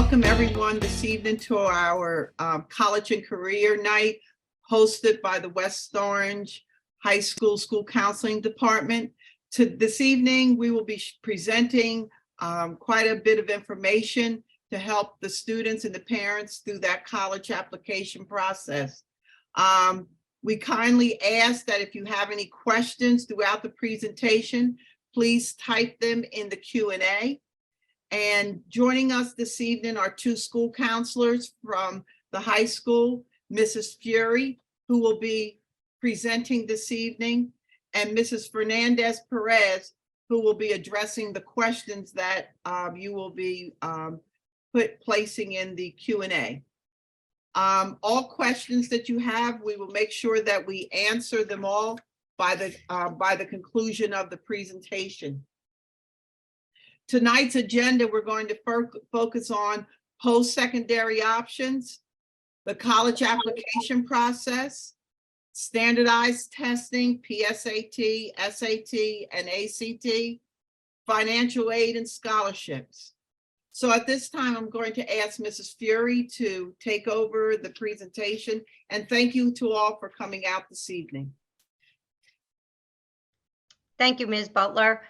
welcome everyone this evening to our College and Career Night hosted by the West Orange High School School Counseling Department. This evening, we will be presenting quite a bit of information to help the students and the parents through that college application process. We kindly ask that if you have any questions throughout the presentation, please type them in the Q&A. And joining us this evening are two school counselors from the high school, Mrs. Furey, who will be presenting this evening, and Mrs. Fernandes-Perez, who will be addressing the questions that you will be placing in the Q&A. All questions that you have, we will make sure that we answer them all by the conclusion of the presentation. Tonight's agenda, we're going to focus on post-secondary options, the college application process, standardized testing, PSAT, SAT, and ACT, financial aid and scholarships. So at this time, I'm going to ask Mrs. Furey to take over the presentation, and thank you to all for coming out this evening. Thank you, Ms. Butler.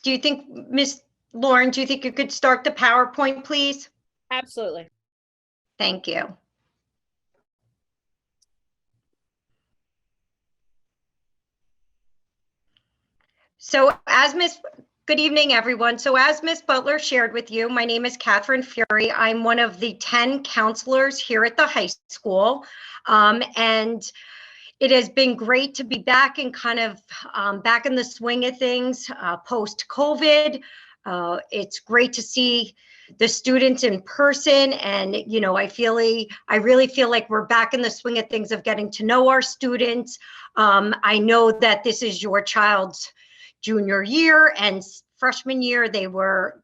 Do you think, Ms. Lauren, do you think you could start the PowerPoint, please? Absolutely. Thank you. So good evening, everyone. So as Ms. Butler shared with you, my name is Kathryn Furey. I'm one of the 10 counselors here at the high school. And it has been great to be back and kind of back in the swing of things post-COVID. It's great to see the students in person, and I really feel like we're back in the swing of things of getting to know our students. I know that this is your child's junior year, and freshman year they were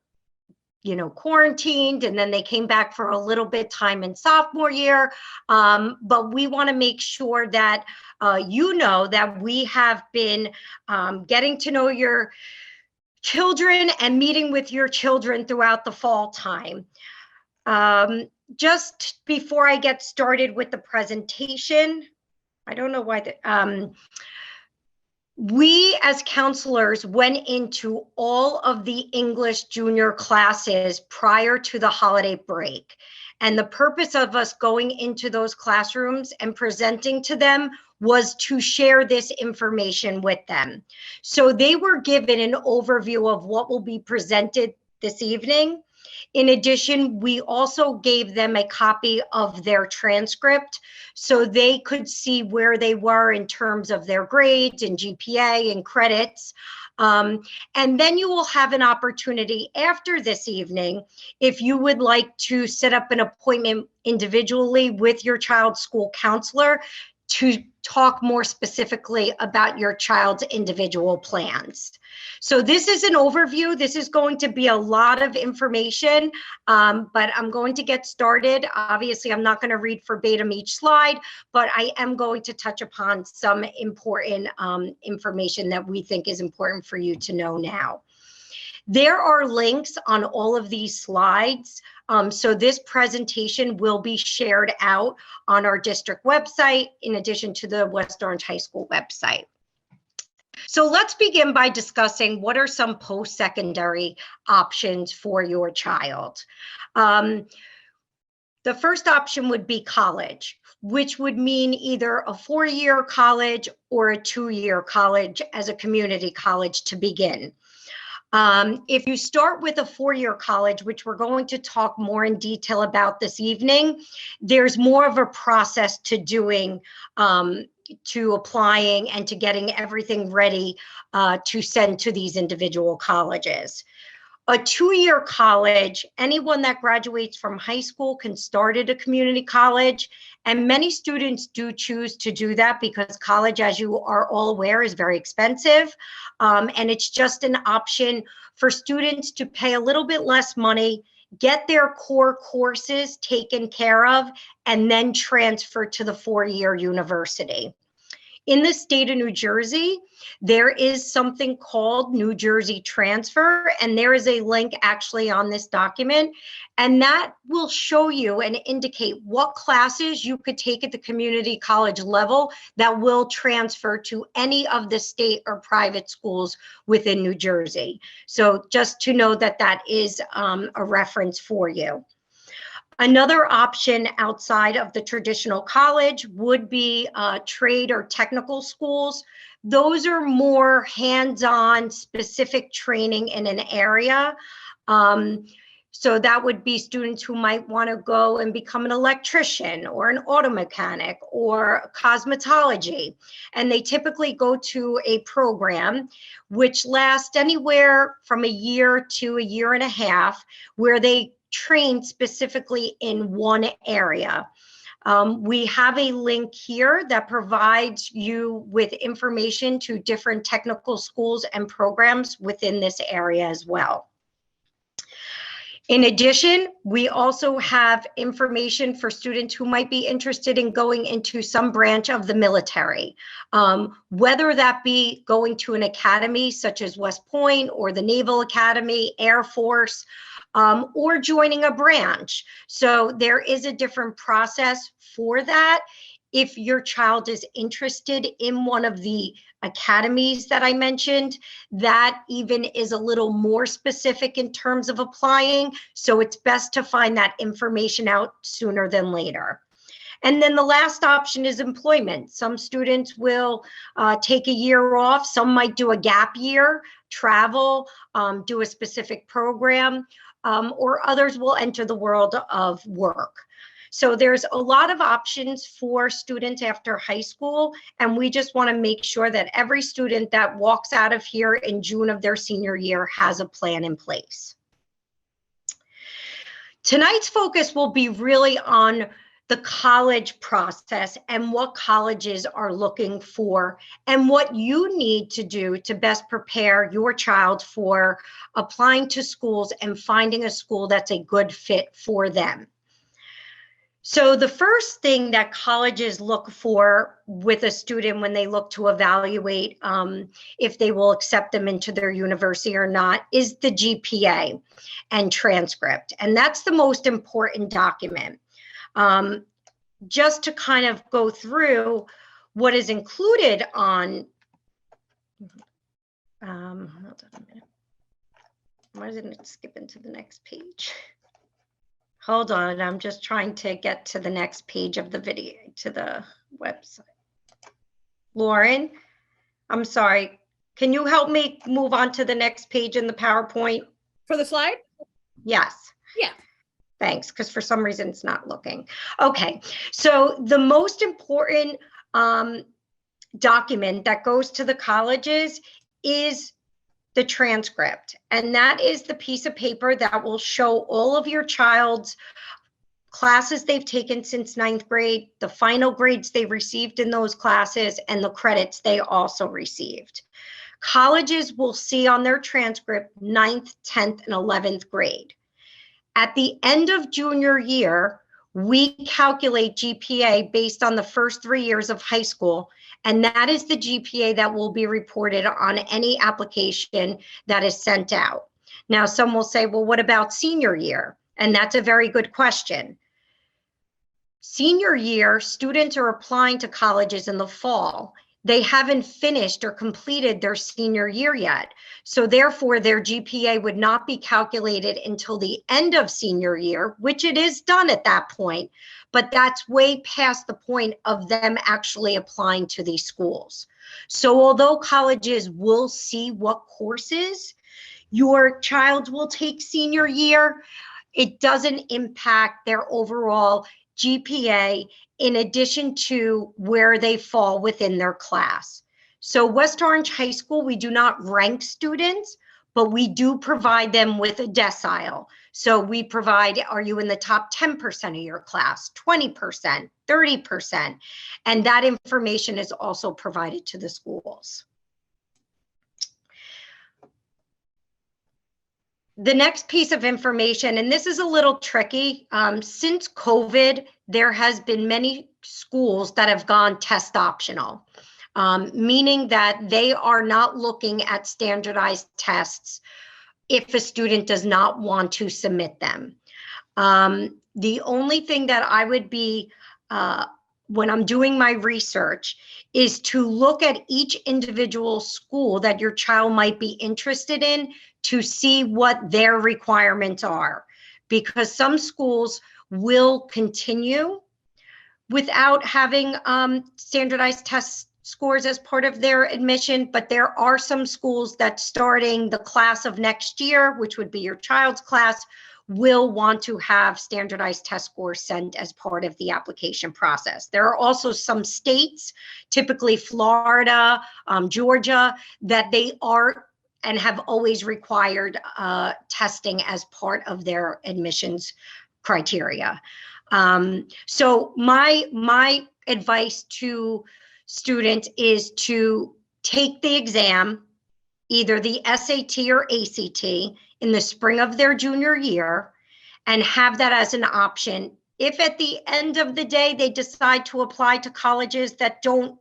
quarantined, and then they came back for a little bit time in sophomore year. But we want to make sure that that we have been getting to know your children and meeting with your children throughout the fall time. Just before I get started with the presentation, I don't know why we as counselors went into all of the English junior classes prior to the holiday break. And the purpose of us going into those classrooms and presenting to them was to share this information with them. So they were given an overview of what will be presented this evening. In addition, we also gave them a copy of their transcript so they could see where they were in terms of their grades and GPA and credits. And then you will have an opportunity after this evening, if you would like to set up an appointment individually with your child's school counselor to talk more specifically about your child's individual plans. So this is an overview. This is going to be a lot of information, but I'm going to get started. Obviously, I'm not going to read verbatim each slide, but I am going to touch upon some important information that we think is important for you to know now. There are links on all of these slides. So this presentation will be shared out on our district website, in addition to the West Orange High School website. So let's begin by discussing what are some post-secondary options for your child. The first option would be college, which would mean either a 4-year college or a 2-year college as a community college to begin. If you start with a 4-year college, which we're going to talk more in detail about this evening, there's more of a process to doing, to applying and to getting everything ready to send to these individual colleges. A 2-year college, anyone that graduates from high school can start at a community college, and many students do choose to do that because college, as you are all aware, is very expensive, and it's just an option for students to pay a little bit less money, get their core courses taken care of, and then transfer to the 4-year university. In the state of New Jersey, there is something called New Jersey Transfer, and there is a link actually on this document, and that will show you and indicate what classes you could take at the community college level that will transfer to any of the state or private schools within New Jersey. So just to know that that is a reference for you. Another option outside of the traditional college would be trade or technical schools. Those are more hands-on specific training in an area. So that would be students who might want to go and become an electrician or an auto mechanic or cosmetology. And they typically go to a program which lasts anywhere from a year to a year and a half, where they train specifically in one area. We have a link here that provides you with information to different technical schools and programs within this area as well. In addition, we also have information for students who might be interested in going into some branch of the military, whether that be going to an academy such as West Point or the Naval Academy, Air Force, or joining a branch. So there is a different process for that. If your child is interested in one of the academies that I mentioned, that even is a little more specific in terms of applying. So it's best to find that information out sooner than later. And then the last option is employment. Some students will take a year off. Some might do a gap year, travel, do a specific program, or others will enter the world of work. So there's a lot of options for students after high school, and we just want to make sure that every student that walks out of here in June of their senior year has a plan in place. Tonight's focus will be really on the college process and what colleges are looking for and what you need to do to best prepare your child for applying to schools and finding a school that's a good fit for them. So the first thing that colleges look for with a student when they look to evaluate if they will accept them into their university or not is the GPA and transcript. And that's the most important document. Just to kind of go through what is included on, hold on a minute. Why didn't it skip into the next page? Hold on, I'm just trying to get to the next page of the video, to the website. Lauren, I'm sorry. Can you help me move on to the next page in the PowerPoint? For the slide? Yes. Yeah. Thanks, because for some reason it's not looking. Okay, so the most important document that goes to the colleges is the transcript. And that is the piece of paper that will show all of your child's classes they've taken since 9th grade, the final grades they received in those classes, and the credits they also received. Colleges will see on their transcript 9th, 10th, and 11th grade. At the end of junior year, we calculate GPA based on the first 3 years of high school, and that is the GPA that will be reported on any application that is sent out. Now, some will say, well, what about senior year? And that's a very good question. Senior year, students are applying to colleges in the fall. They haven't finished or completed their senior year yet. So therefore, their GPA would not be calculated until the end of senior year, which it is done at that point, but that's way past the point of them actually applying to these schools. So although colleges will see what courses your child will take senior year, it doesn't impact their overall GPA in addition to where they fall within their class. So West Orange High School, we do not rank students, but we do provide them with a decile. So we provide, are you in the top 10% of your class, 20%, 30%? And that information is also provided to the schools. The next piece of information, and this is a little tricky, since COVID, there has been many schools that have gone test optional. meaning that they are not looking at standardized tests if a student does not want to submit them. The only thing that I would be, when I'm doing my research, is to look at each individual school that your child might be interested in to see what their requirements are. Because some schools will continue without having standardized test scores as part of their admission, but there are some schools that starting the class of next year, which would be your child's class, will want to have standardized test scores sent as part of the application process. There are also some states, typically Florida, Georgia, that they are and have always required testing as part of their admissions criteria. So my advice to students is to take the exam, either the SAT or ACT, in the spring of their junior year, and have that as an option. If at the end of the day they decide to apply to colleges that don't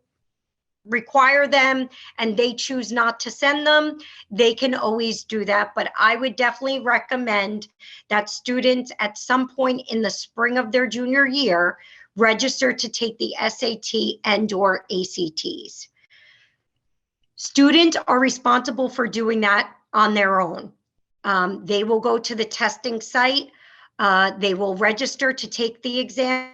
require them and they choose not to send them, they can always do that. But I would definitely recommend that students at some point in the spring of their junior year register to take the SAT and/or ACTs. Students are responsible for doing that on their own. They will go to the testing site. They will register to take the exam.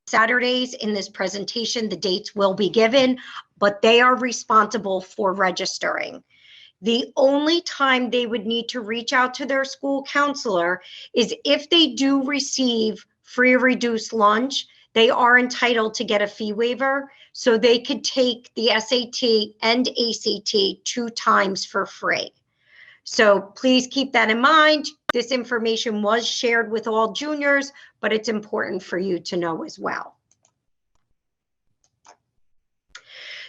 Saturdays in this presentation, the dates will be given, but they are responsible for registering. The only time they would need to reach out to their school counselor is if they do receive free or reduced lunch. They are entitled to get a fee waiver, so they could take the SAT and ACT 2 times for free. So please keep that in mind. This information was shared with all juniors, but it's important for you to know as well.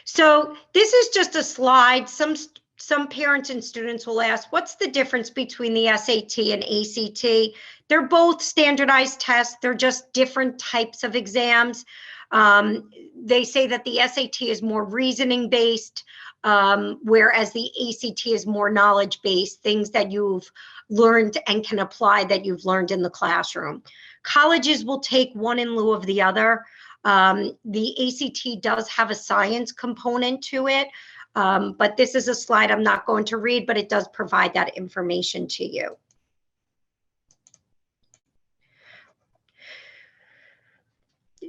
So this is just a slide. Some parents and students will ask, what's the difference between the SAT and ACT? They're both standardized tests. They're just different types of exams. They say that the SAT is more reasoning based, whereas the ACT is more knowledge based, things that you've learned and can apply that you've learned in the classroom. Colleges will take one in lieu of the other. The ACT does have a science component to it, but this is a slide I'm not going to read, but it does provide that information to you.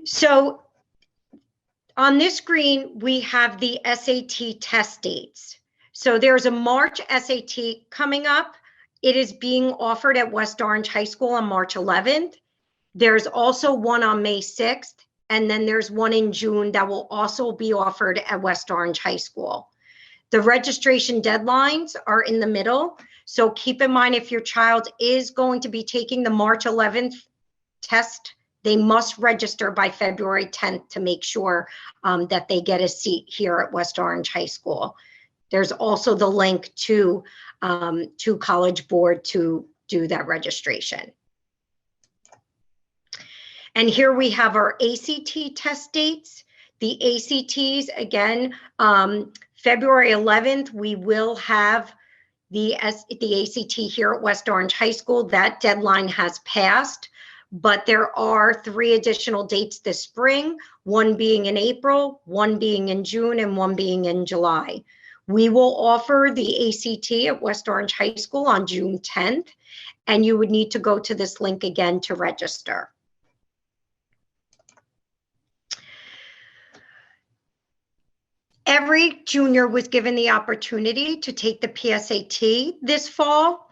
So on this screen, we have the SAT test dates. So there's a March SAT coming up. It is being offered at West Orange High School on March 11th. There's also one on May 6th, and then there's one in June that will also be offered at West Orange High School. The registration deadlines are in the middle, so keep in mind if your child is going to be taking the March 11th test, they must register by February 10th to make sure that they get a seat here at West Orange High School. There's also the link to College Board to do that registration. And here we have our ACT test dates. The ACTs, again, February 11th, we will have the ACT here at West Orange High School. That deadline has passed, but there are 3 additional dates this spring, one being in April, one being in June, and one being in July. We will offer the ACT at West Orange High School on June 10th, and you would need to go to this link again to register. Every junior was given the opportunity to take the PSAT this fall.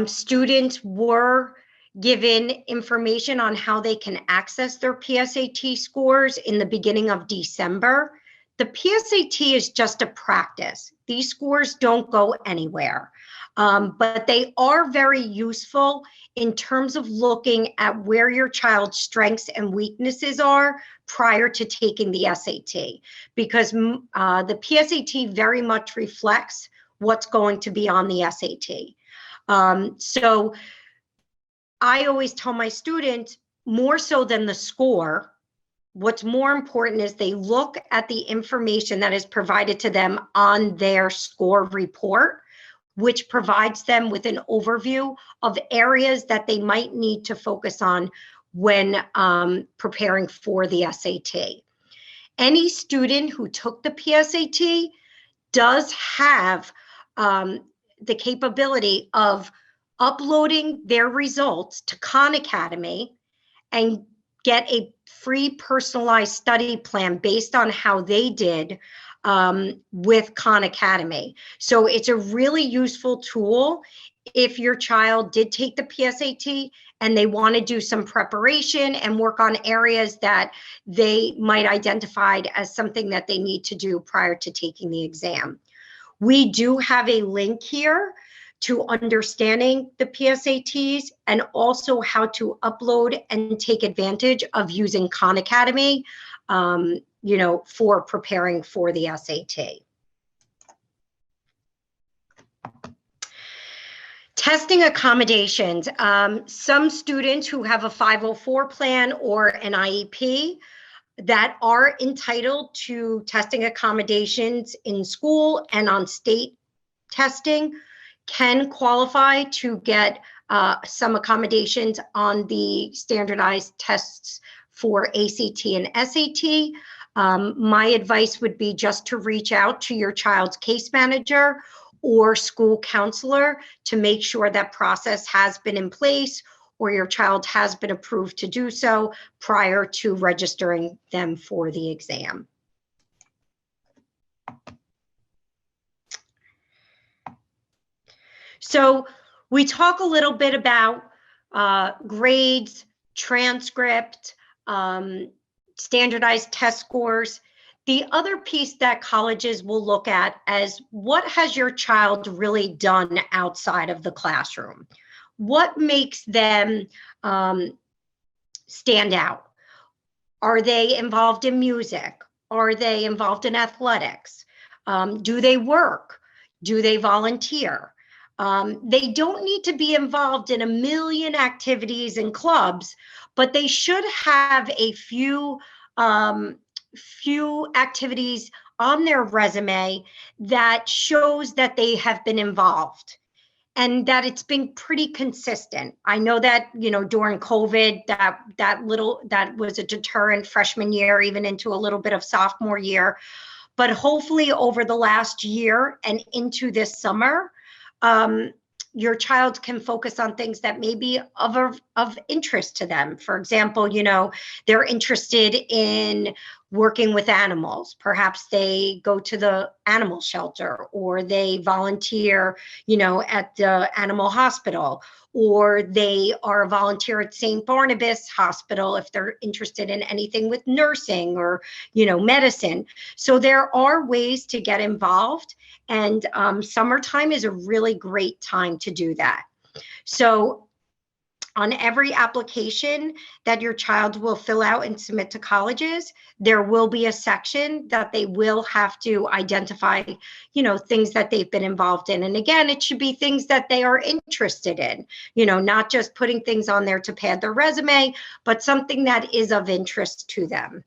Students were given information on how they can access their PSAT scores in the beginning of December. The PSAT is just a practice. These scores don't go anywhere, but they are very useful in terms of looking at where your child's strengths and weaknesses are prior to taking the SAT, because the PSAT very much reflects what's going to be on the SAT. So I always tell my students, more so than the score, what's more important is they look at the information that is provided to them on their score report, which provides them with an overview of areas that they might need to focus on when preparing for the SAT. Any student who took the PSAT does have the capability of uploading their results to Khan Academy and get a free personalized study plan based on how they did with Khan Academy. So it's a really useful tool if your child did take the PSAT and they want to do some preparation and work on areas that they might identify as something that they need to do prior to taking the exam. We do have a link here to understanding the PSATs and also how to upload and take advantage of using Khan Academy, for preparing for the SAT. Testing accommodations. Some students who have a 504 plan or an IEP that are entitled to testing accommodations in school and on state testing can qualify to get some accommodations on the standardized tests for ACT and SAT. My advice would be just to reach out to your child's case manager or school counselor to make sure that process has been in place or your child has been approved to do so prior to registering them for the exam. So we talk a little bit about grades, transcript, standardized test scores. The other piece that colleges will look at is what has your child really done outside of the classroom? What makes them stand out? Are they involved in music? Are they involved in athletics? Do they work? Do they volunteer? They don't need to be involved in a million activities and clubs, but they should have a few activities on their resume that shows that they have been involved and that it's been pretty consistent. I know that, during COVID, that was a deterrent freshman year, even into a little bit of sophomore year, but hopefully over the last year and into this summer, your child can focus on things that may be of interest to them. For example, they're interested in working with animals. Perhaps they go to the animal shelter or they volunteer, at the animal hospital, or they are a volunteer at St. Barnabas Hospital if they're interested in anything with nursing or, medicine. So there are ways to get involved, and summertime is a really great time to do that. So on every application that your child will fill out and submit to colleges, there will be a section that they will have to identify, things that they've been involved in. And again, it should be things that they are interested in, not just putting things on there to pad their resume, but something that is of interest to them.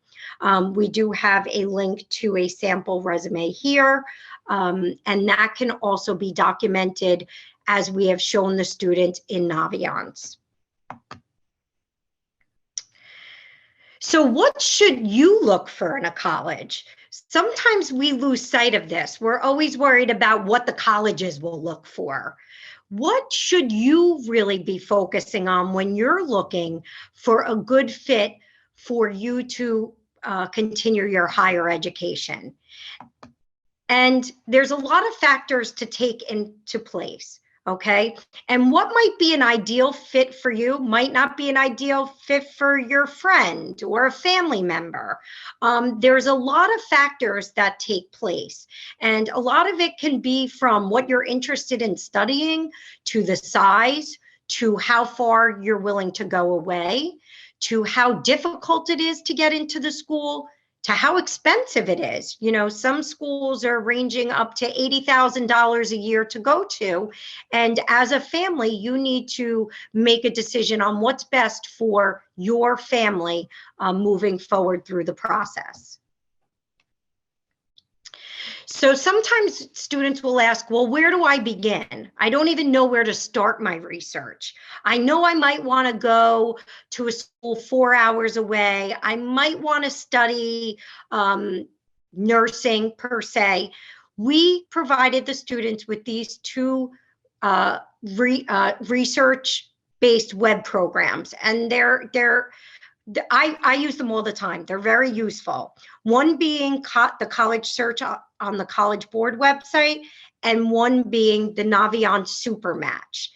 We do have a link to a sample resume here, and that can also be documented as we have shown the student in Naviance. So what should you look for in a college? Sometimes we lose sight of this. We're always worried about what the colleges will look for. What should you really be focusing on when you're looking for a good fit for you to continue your higher education? And there's a lot of factors to take into place. Okay. And what might be an ideal fit for you might not be an ideal fit for your friend or a family member. There's a lot of factors that take place. And a lot of it can be from what you're interested in studying, to the size, to how far you're willing to go away, to how difficult it is to get into the school, to how expensive it is. You know, some schools are ranging up to $80,000 a year to go to. And as a family, you need to make a decision on what's best for your family moving forward through the process. So sometimes students will ask, well, where do I begin? I don't even know where to start my research. I know I might want to go to a school 4 hours away. I might want to study nursing per se. We provided the students with these two research-based web programs, and I use them all the time. They're very useful. One being the college search on the College Board website, and one being the Naviance Super Match.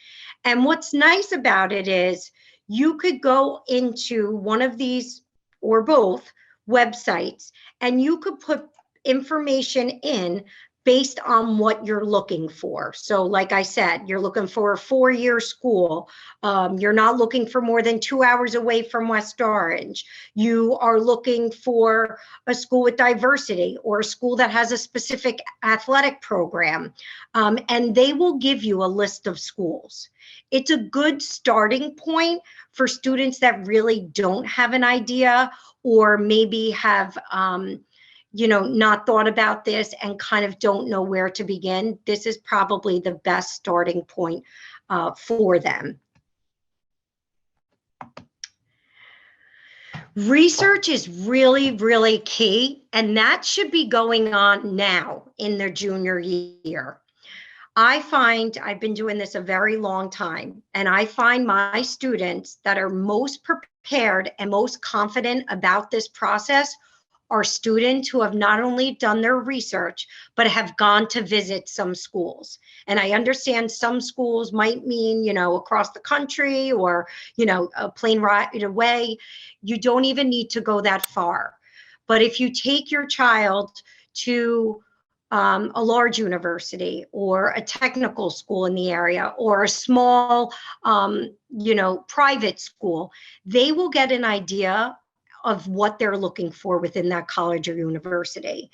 And what's nice about it is you could go into one of these or both websites, and you could put information in based on what you're looking for. So like I said, you're looking for a 4-year school. You're not looking for more than 2 hours away from West Orange. You are looking for a school with diversity or a school that has a specific athletic program. And they will give you a list of schools. It's a good starting point for students that really don't have an idea, or maybe have not thought about this and kind of don't know where to begin. This is probably the best starting point for them. Research is really, really key, and that should be going on now in their junior year. I find, I've been doing this a very long time, and I find my students that are most prepared and most confident about this process are students who have not only done their research, but have gone to visit some schools. And I understand some schools might mean, across the country, or, a plane ride away. You don't even need to go that far. But if you take your child to a large university or a technical school in the area, or a small, private school, they will get an idea of what they're looking for within that college or university.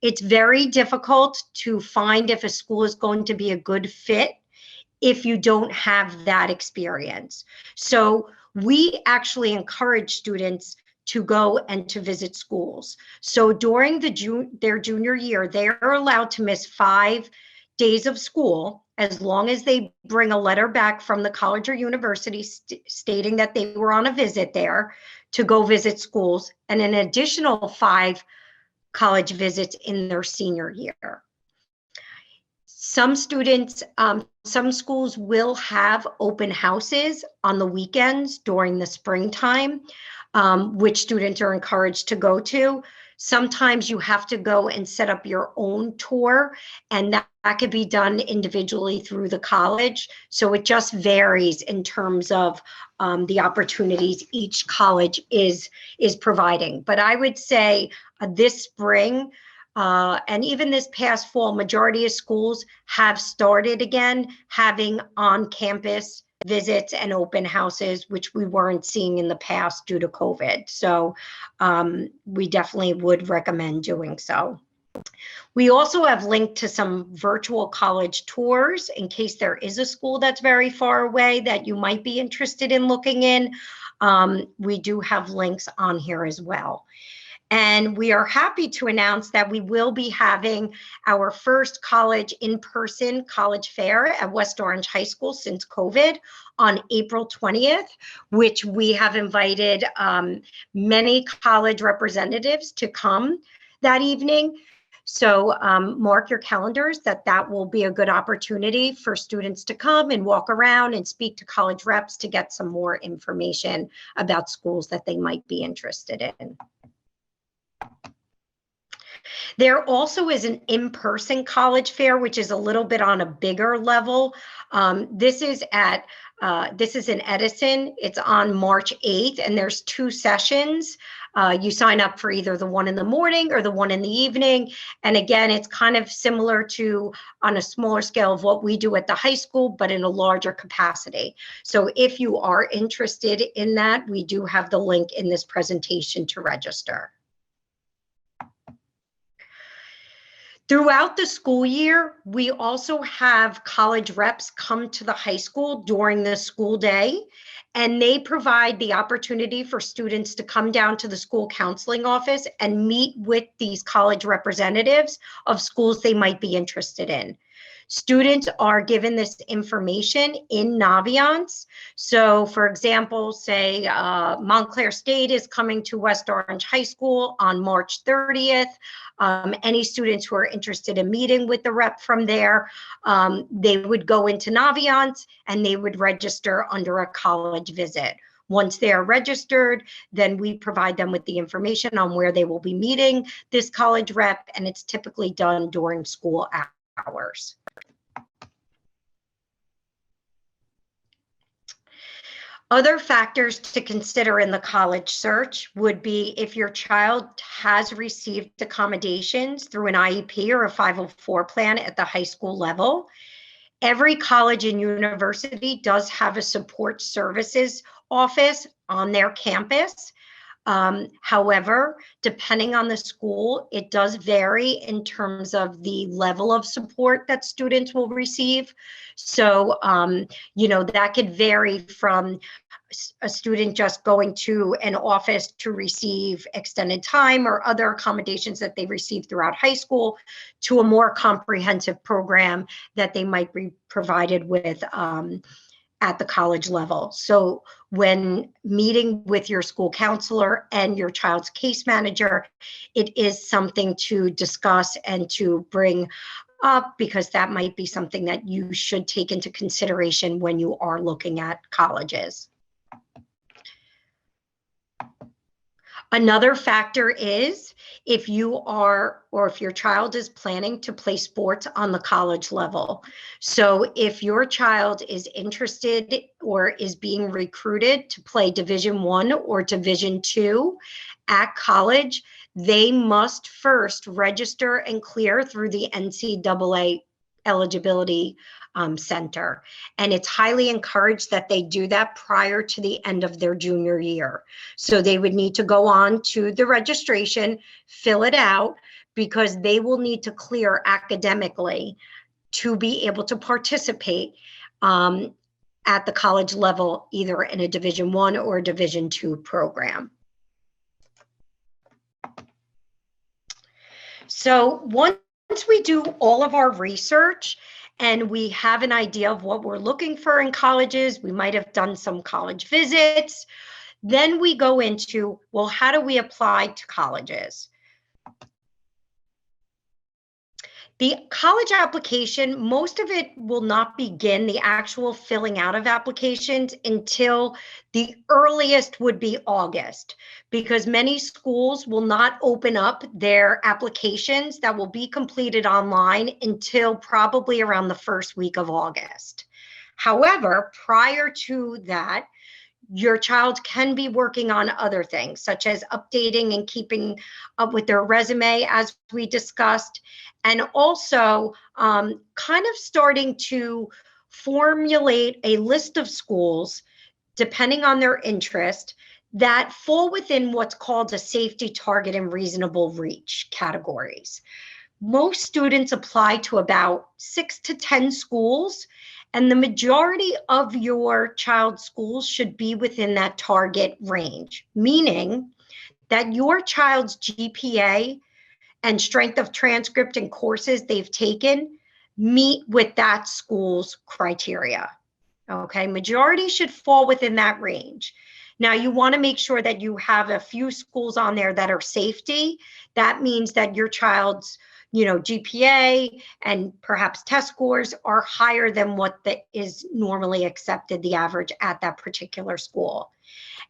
It's very difficult to find if a school is going to be a good fit if you don't have that experience. So we actually encourage students to go and to visit schools. So during their junior year, they are allowed to miss 5 days of school, as long as they bring a letter back from the college or university stating that they were on a visit there to go visit schools, and an additional 5 college visits in their senior year. Some students, some schools will have open houses on the weekends during the springtime, which students are encouraged to go to. Sometimes you have to go and set up your own tour, and that could be done individually through the college. So it just varies in terms of the opportunities each college is providing. But I would say this spring and even this past fall, majority of schools have started again having on-campus visits and open houses, which we weren't seeing in the past due to COVID. So we definitely would recommend doing so. We also have linked to some virtual college tours in case there is a school that's very far away that you might be interested in looking in. We do have links on here as well. And we are happy to announce that we will be having our first college in-person college fair at West Orange High School since COVID on April 20th, which we have invited many college representatives to come that evening. So mark your calendars that will be a good opportunity for students to come and walk around and speak to college reps to get some more information about schools that they might be interested in. There also is an in-person college fair, which is a little bit on a bigger level. This is in Edison. It's on March 8th, and there's 2 sessions. You sign up for either the one in the morning or the one in the evening. And again, it's kind of similar to, on a smaller scale, of what we do at the high school, but in a larger capacity. So if you are interested in that, we do have the link in this presentation to register. Throughout the school year, we also have college reps come to the high school during the school day, and they provide the opportunity for students to come down to the school counseling office and meet with these college representatives of schools they might be interested in. Students are given this information in Naviance. So for example, say Montclair State is coming to West Orange High School on March 30th. Any students who are interested in meeting with the rep from there, they would go into Naviance and they would register under a college visit. Once they are registered, then we provide them with the information on where they will be meeting this college rep, and it's typically done during school hours. Other factors to consider in the college search would be if your child has received accommodations through an IEP or a 504 plan at the high school level. Every college and university does have a support services office on their campus. However, depending on the school, it does vary in terms of the level of support that students will receive. So, that could vary from a student just going to an office to receive extended time or other accommodations that they receive throughout high school to a more comprehensive program that they might be provided with at the college level. So when meeting with your school counselor and your child's case manager, it is something to discuss and to bring up, because that might be something that you should take into consideration when you are looking at colleges. Another factor is if you are, or if your child is planning to play sports on the college level. So if your child is interested or is being recruited to play Division I or Division II at college, they must first register and clear through the NCAA eligibility center. And it's highly encouraged that they do that prior to the end of their junior year. So they would need to go on to the registration, fill it out, because they will need to clear academically to be able to participate at the college level, either in a Division I or a Division II program. So once we do all of our research and we have an idea of what we're looking for in colleges, we might have done some college visits, then we go into, well, how do we apply to colleges? The college application, most of it will not begin the actual filling out of applications until the earliest would be August, because many schools will not open up their applications that will be completed online until probably around the first week of August. However, prior to that, your child can be working on other things, such as updating and keeping up with their resume, as we discussed, and also kind of starting to formulate a list of schools, depending on their interest, that fall within what's called a safety, target, and reasonable reach categories. Most students apply to about 6 to 10 schools, and the majority of your child's schools should be within that target range, meaning that your child's GPA and strength of transcript and courses they've taken meet with that school's criteria. Okay, majority should fall within that range. Now, you want to make sure that you have a few schools on there that are safety. That means that your child's GPA and perhaps test scores are higher than what is normally accepted, the average at that particular school.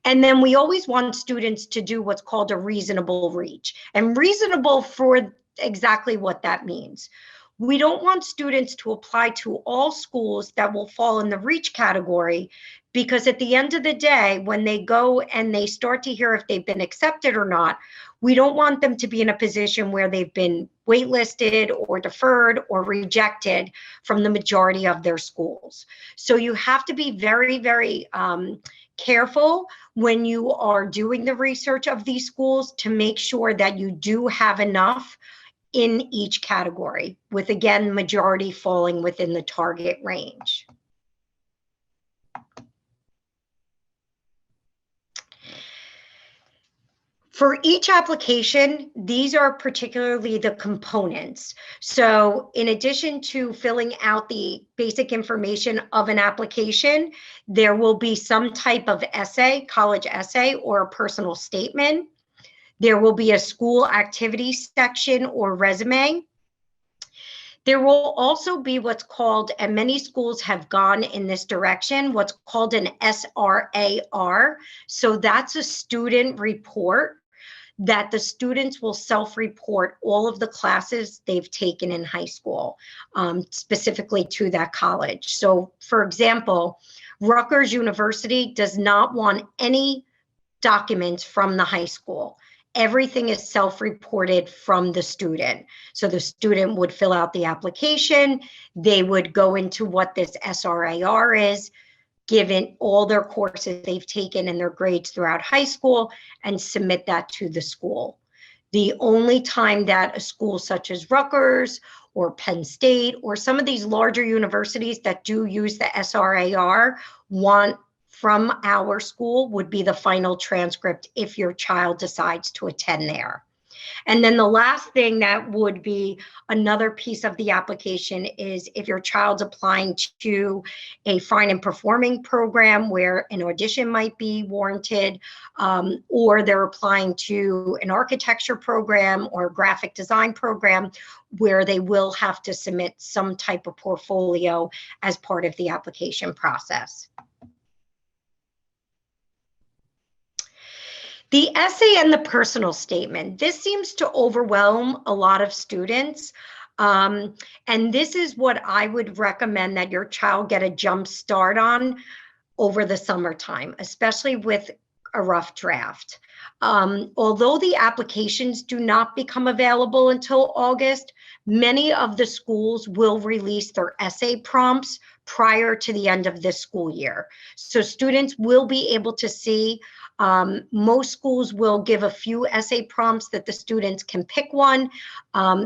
And then we always want students to do what's called a reasonable reach, and reasonable for exactly what that means. We don't want students to apply to all schools that will fall in the reach category, because at the end of the day, when they go and they start to hear if they've been accepted or not, we don't want them to be in a position where they've been waitlisted or deferred or rejected from the majority of their schools. So you have to be very, very careful when you are doing the research of these schools to make sure that you do have enough in each category, with again, majority falling within the target range. For each application, these are particularly the components. So in addition to filling out the basic information of an application, there will be some type of essay, college essay, or a personal statement. There will be a school activity section or resume. There will also be what's called, and many schools have gone in this direction, what's called an SRAR. So that's a student report that the students will self-report all of the classes they've taken in high school, specifically to that college. So for example, Rutgers University does not want any documents from the high school. Everything is self-reported from the student. So the student would fill out the application, they would go into what this SRAR is, given all their courses they've taken and their grades throughout high school, and submit that to the school. The only time that a school such as Rutgers or Penn State or some of these larger universities that do use the SRAR want from our school would be the final transcript if your child decides to attend there. And then the last thing that would be another piece of the application is if your child's applying to a fine and performing program where an audition might be warranted, or they're applying to an architecture program or graphic design program where they will have to submit some type of portfolio as part of the application process. The essay and the personal statement. This seems to overwhelm a lot of students. And this is what I would recommend that your child get a jump start on over the summertime, especially with a rough draft. Although the applications do not become available until August, many of the schools will release their essay prompts prior to the end of this school year. So students will be able to see. Most schools will give a few essay prompts that the students can pick one.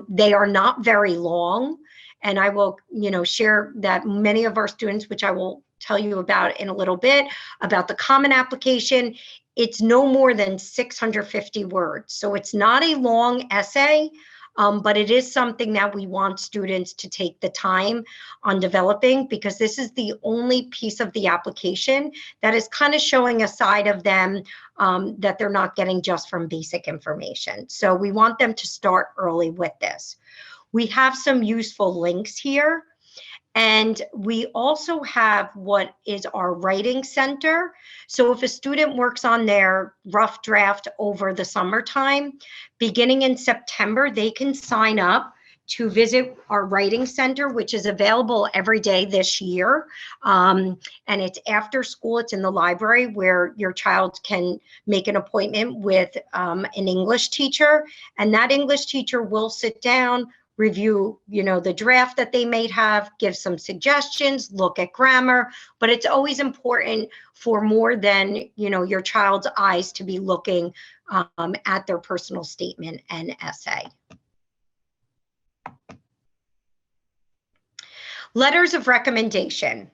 They are not very long, and I will, share that many of our students, which I will tell you about in a little bit, about the common application, it's no more than 650 words. So it's not a long essay, but it is something that we want students to take the time on developing, because this is the only piece of the application that is kind of showing a side of them that they're not getting just from basic information. So we want them to start early with this. We have some useful links here. And we also have what is our writing center. So if a student works on their rough draft over the summertime, beginning in September, they can sign up to visit our writing center, which is available every day this year. And it's after school, it's in the library where your child can make an appointment with an English teacher. And that English teacher will sit down, review, the draft that they may have, give some suggestions, look at grammar, but it's always important for more than, your child's eyes to be looking at their personal statement and essay. Letters of recommendation.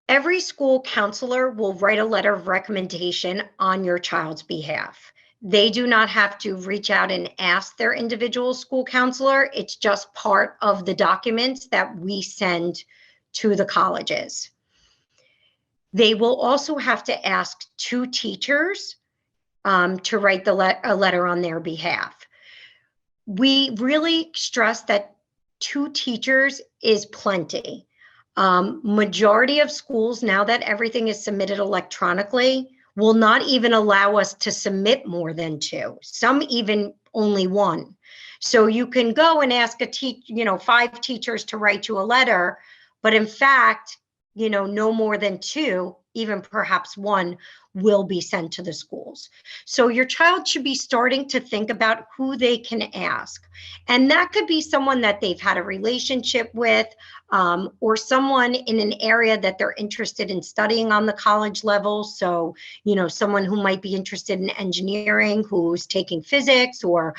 Every school counselor will write a letter of recommendation on your child's behalf. They do not have to reach out and ask their individual school counselor. It's just part of the documents that we send to the colleges. They will also have to ask 2 teachers to write a letter on their behalf. We really stress that 2 teachers is plenty. Majority of schools, now that everything is submitted electronically, will not even allow us to submit more than 2, some even only 1. So you can go and ask 5 teachers to write you a letter, but in fact, no more than 2, even perhaps 1, will be sent to the schools. So your child should be starting to think about who they can ask. And that could be someone that they've had a relationship with, or someone in an area that they're interested in studying on the college level. So, someone who might be interested in engineering, who's taking physics or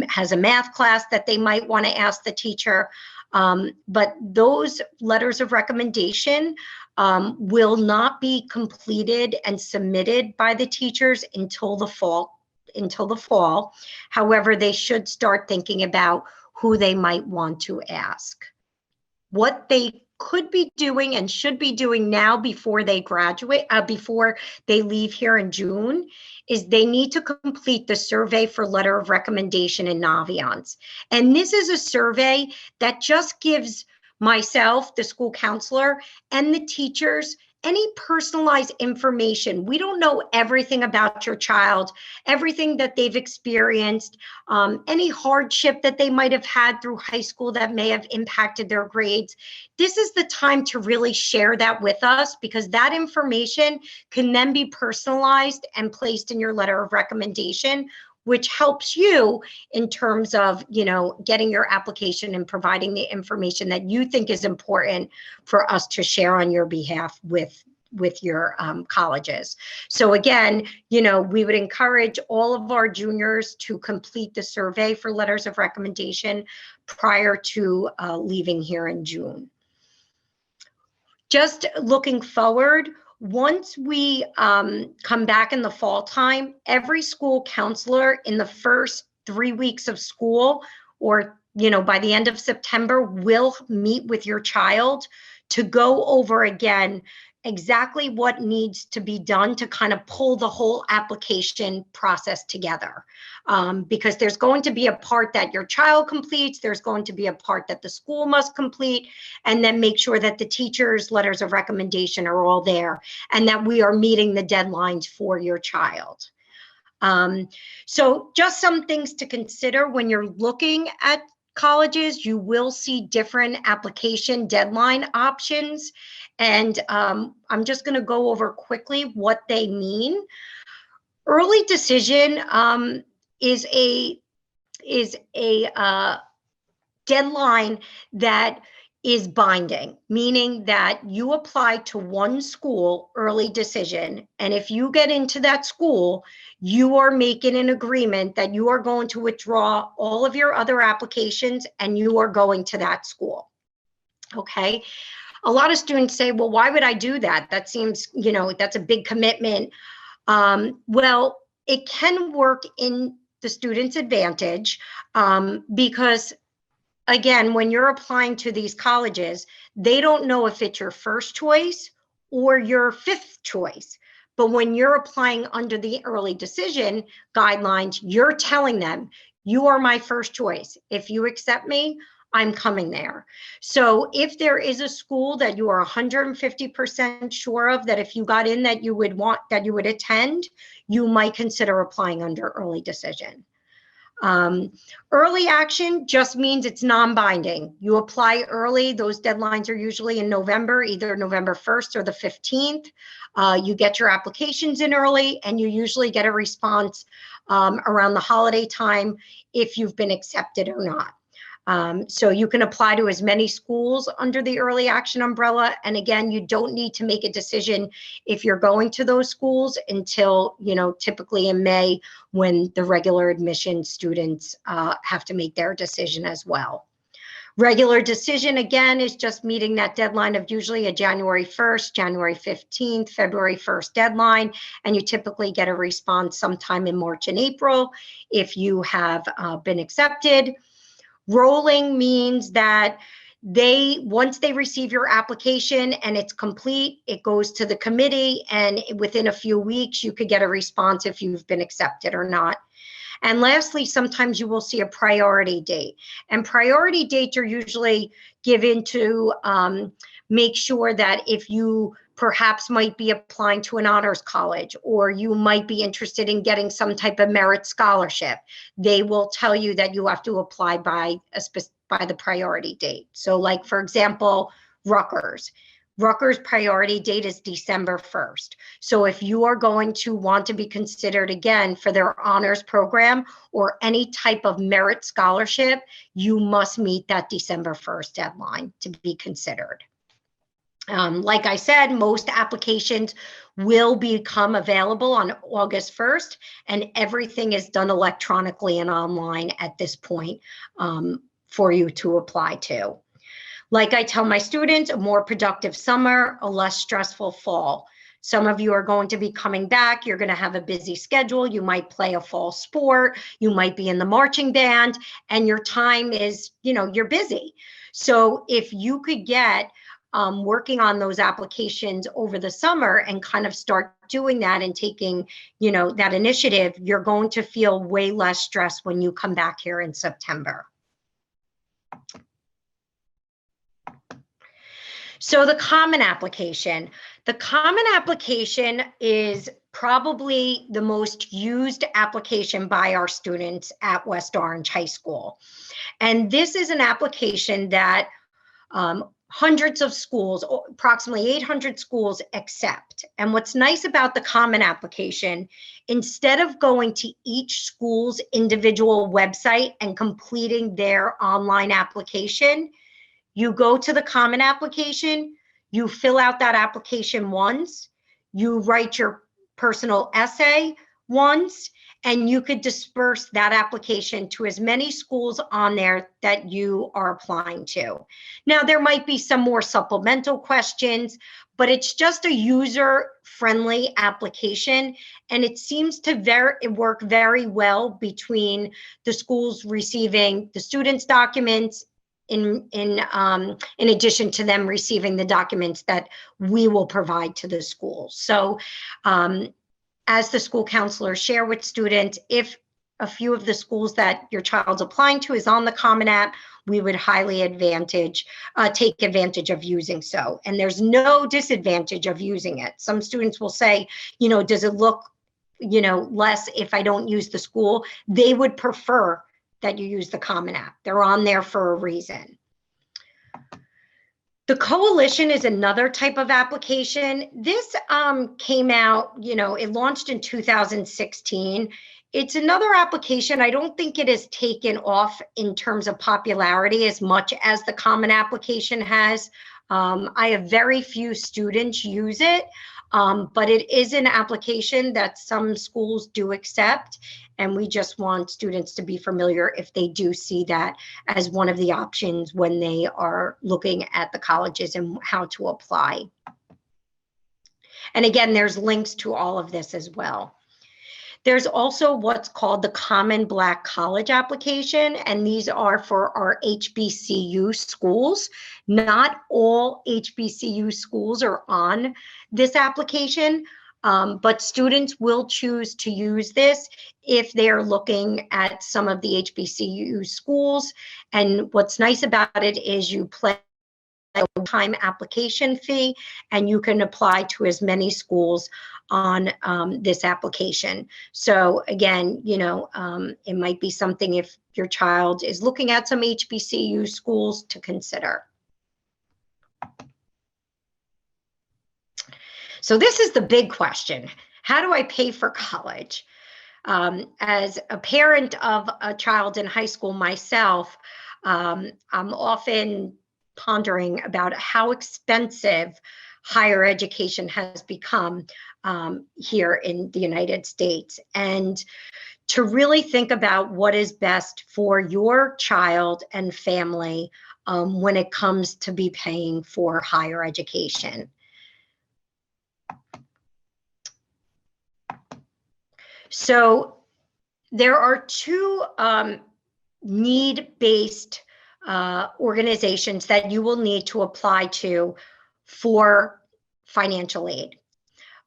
has a math class that they might want to ask the teacher. But those letters of recommendation will not be completed and submitted by the teachers until the fall. However, they should start thinking about who they might want to ask. What they could be doing and should be doing now before they graduate, before they leave here in June, is they need to complete the survey for letter of recommendation in Naviance. And this is a survey that just gives myself, the school counselor, and the teachers any personalized information. We don't know everything about your child, everything that they've experienced, any hardship that they might have had through high school that may have impacted their grades. This is the time to really share that with us, because that information can then be personalized and placed in your letter of recommendation, which helps you in terms of, getting your application and providing the information that you think is important for us to share on your behalf with your colleges. So again, we would encourage all of our juniors to complete the survey for letters of recommendation prior to leaving here in June. Just looking forward, once we come back in the fall time, every school counselor in the first 3 weeks of school, or by the end of September, will meet with your child to go over again exactly what needs to be done to kind of pull the whole application process together. Because there's going to be a part that your child completes, there's going to be a part that the school must complete, and then make sure that the teachers' letters of recommendation are all there and that we are meeting the deadlines for your child. So just some things to consider when you're looking at colleges. You will see different application deadline options. And I'm just going to go over quickly what they mean. Early decision is a deadline that is binding, meaning that you apply to one school early decision. And if you get into that school, you are making an agreement that you are going to withdraw all of your other applications and you are going to that school. Okay. A lot of students say, well, why would I do that? That seems, that's a big commitment. Well, it can work in the student's advantage because, again, when you're applying to these colleges, they don't know if it's your first choice or your fifth choice. But when you're applying under the early decision guidelines, you're telling them, you are my first choice. If you accept me, I'm coming there. So if there is a school that you are 150% sure of that if you got in that you would attend, you might consider applying under early decision. Early action just means it's non-binding. You apply early. Those deadlines are usually in November, either November 1st or the 15th. You get your applications in early, and you usually get a response around the holiday time if you've been accepted or not. So you can apply to as many schools under the early action umbrella. And again, you don't need to make a decision if you're going to those schools until, typically in May, when the regular admission students have to make their decision as well. Regular decision, again, is just meeting that deadline of usually a January 1st, January 15th, February 1st deadline. And you typically get a response sometime in March and April if you have been accepted. Rolling means that once they receive your application and it's complete, it goes to the committee, and within a few weeks, you could get a response if you've been accepted or not. And lastly, sometimes you will see a priority date. And priority dates are usually given to make sure that if you perhaps might be applying to an honors college, or you might be interested in getting some type of merit scholarship, they will tell you that you have to apply by the priority date. So like, for example, Rutgers priority date is December 1st. So if you are going to want to be considered again for their honors program or any type of merit scholarship, you must meet that December 1st deadline to be considered. Like I said, most applications will become available on August 1st, and everything is done electronically and online at this point for you to apply to. Like I tell my students, a more productive summer, a less stressful fall. Some of you are going to be coming back. You're going to have a busy schedule. You might play a fall sport. You might be in the marching band, and your time is, you're busy. So if you could get working on those applications over the summer and kind of start doing that and taking, that initiative, you're going to feel way less stress when you come back here in September. So the Common Application. The Common Application is probably the most used application by our students at West Orange High School. And this is an application that hundreds of schools, approximately 800 schools, accept. And what's nice about the Common Application, instead of going to each school's individual website and completing their online application, you go to the Common Application, you fill out that application once, you write your personal essay once, and you could disperse that application to as many schools on there that you are applying to. Now, there might be some more supplemental questions, but it's just a user-friendly application, and it seems to work very well between the schools receiving the students' documents in addition to them receiving the documents that we will provide to the school. So as the school counselors share with students, if a few of the schools that your child's applying to is on the Common App, we would highly take advantage of using so. And there's no disadvantage of using it. Some students will say, does it look, less if I don't use the school? They would prefer that you use the Common App. They're on there for a reason. The Coalition is another type of application. This came out, it launched in 2016. It's another application. I don't think it has taken off in terms of popularity as much as the Common Application has. I have very few students use it, but it is an application that some schools do accept. And we just want students to be familiar if they do see that as one of the options when they are looking at the colleges and how to apply. And again, there's links to all of this as well. There's also what's called the Common Black College Application, and these are for our HBCU schools. Not all HBCU schools are on this application, but students will choose to use this if they're looking at some of the HBCU schools. And what's nice about it is you pay a one-time application fee, and you can apply to as many schools on this application. So again, it might be something if your child is looking at some HBCU schools to consider. So this is the big question. How do I pay for college? As a parent of a child in high school myself, I'm often pondering about how expensive higher education has become here in the United States, and to really think about what is best for your child and family when it comes to be paying for higher education. So there are two need-based organizations that you will need to apply to for financial aid.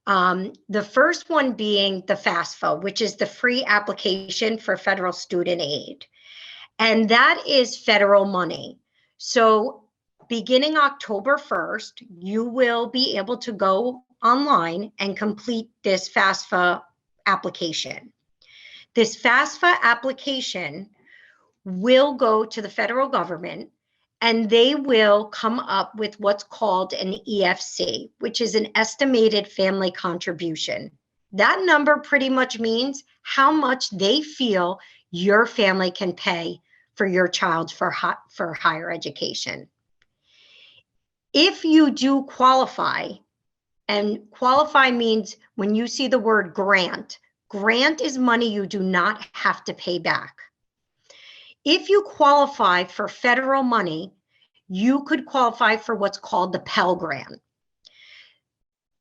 The first one being the FAFSA, which is the free application for federal student aid. And that is federal money. So beginning October 1st, you will be able to go online and complete this FAFSA application. This FAFSA application will go to the federal government, and they will come up with what's called an EFC, which is an estimated family contribution. That number pretty much means how much they feel your family can pay for your child for higher education. If you do qualify And qualify means when you see the word grant, grant is money you do not have to pay back. If you qualify for federal money, you could qualify for what's called the Pell Grant.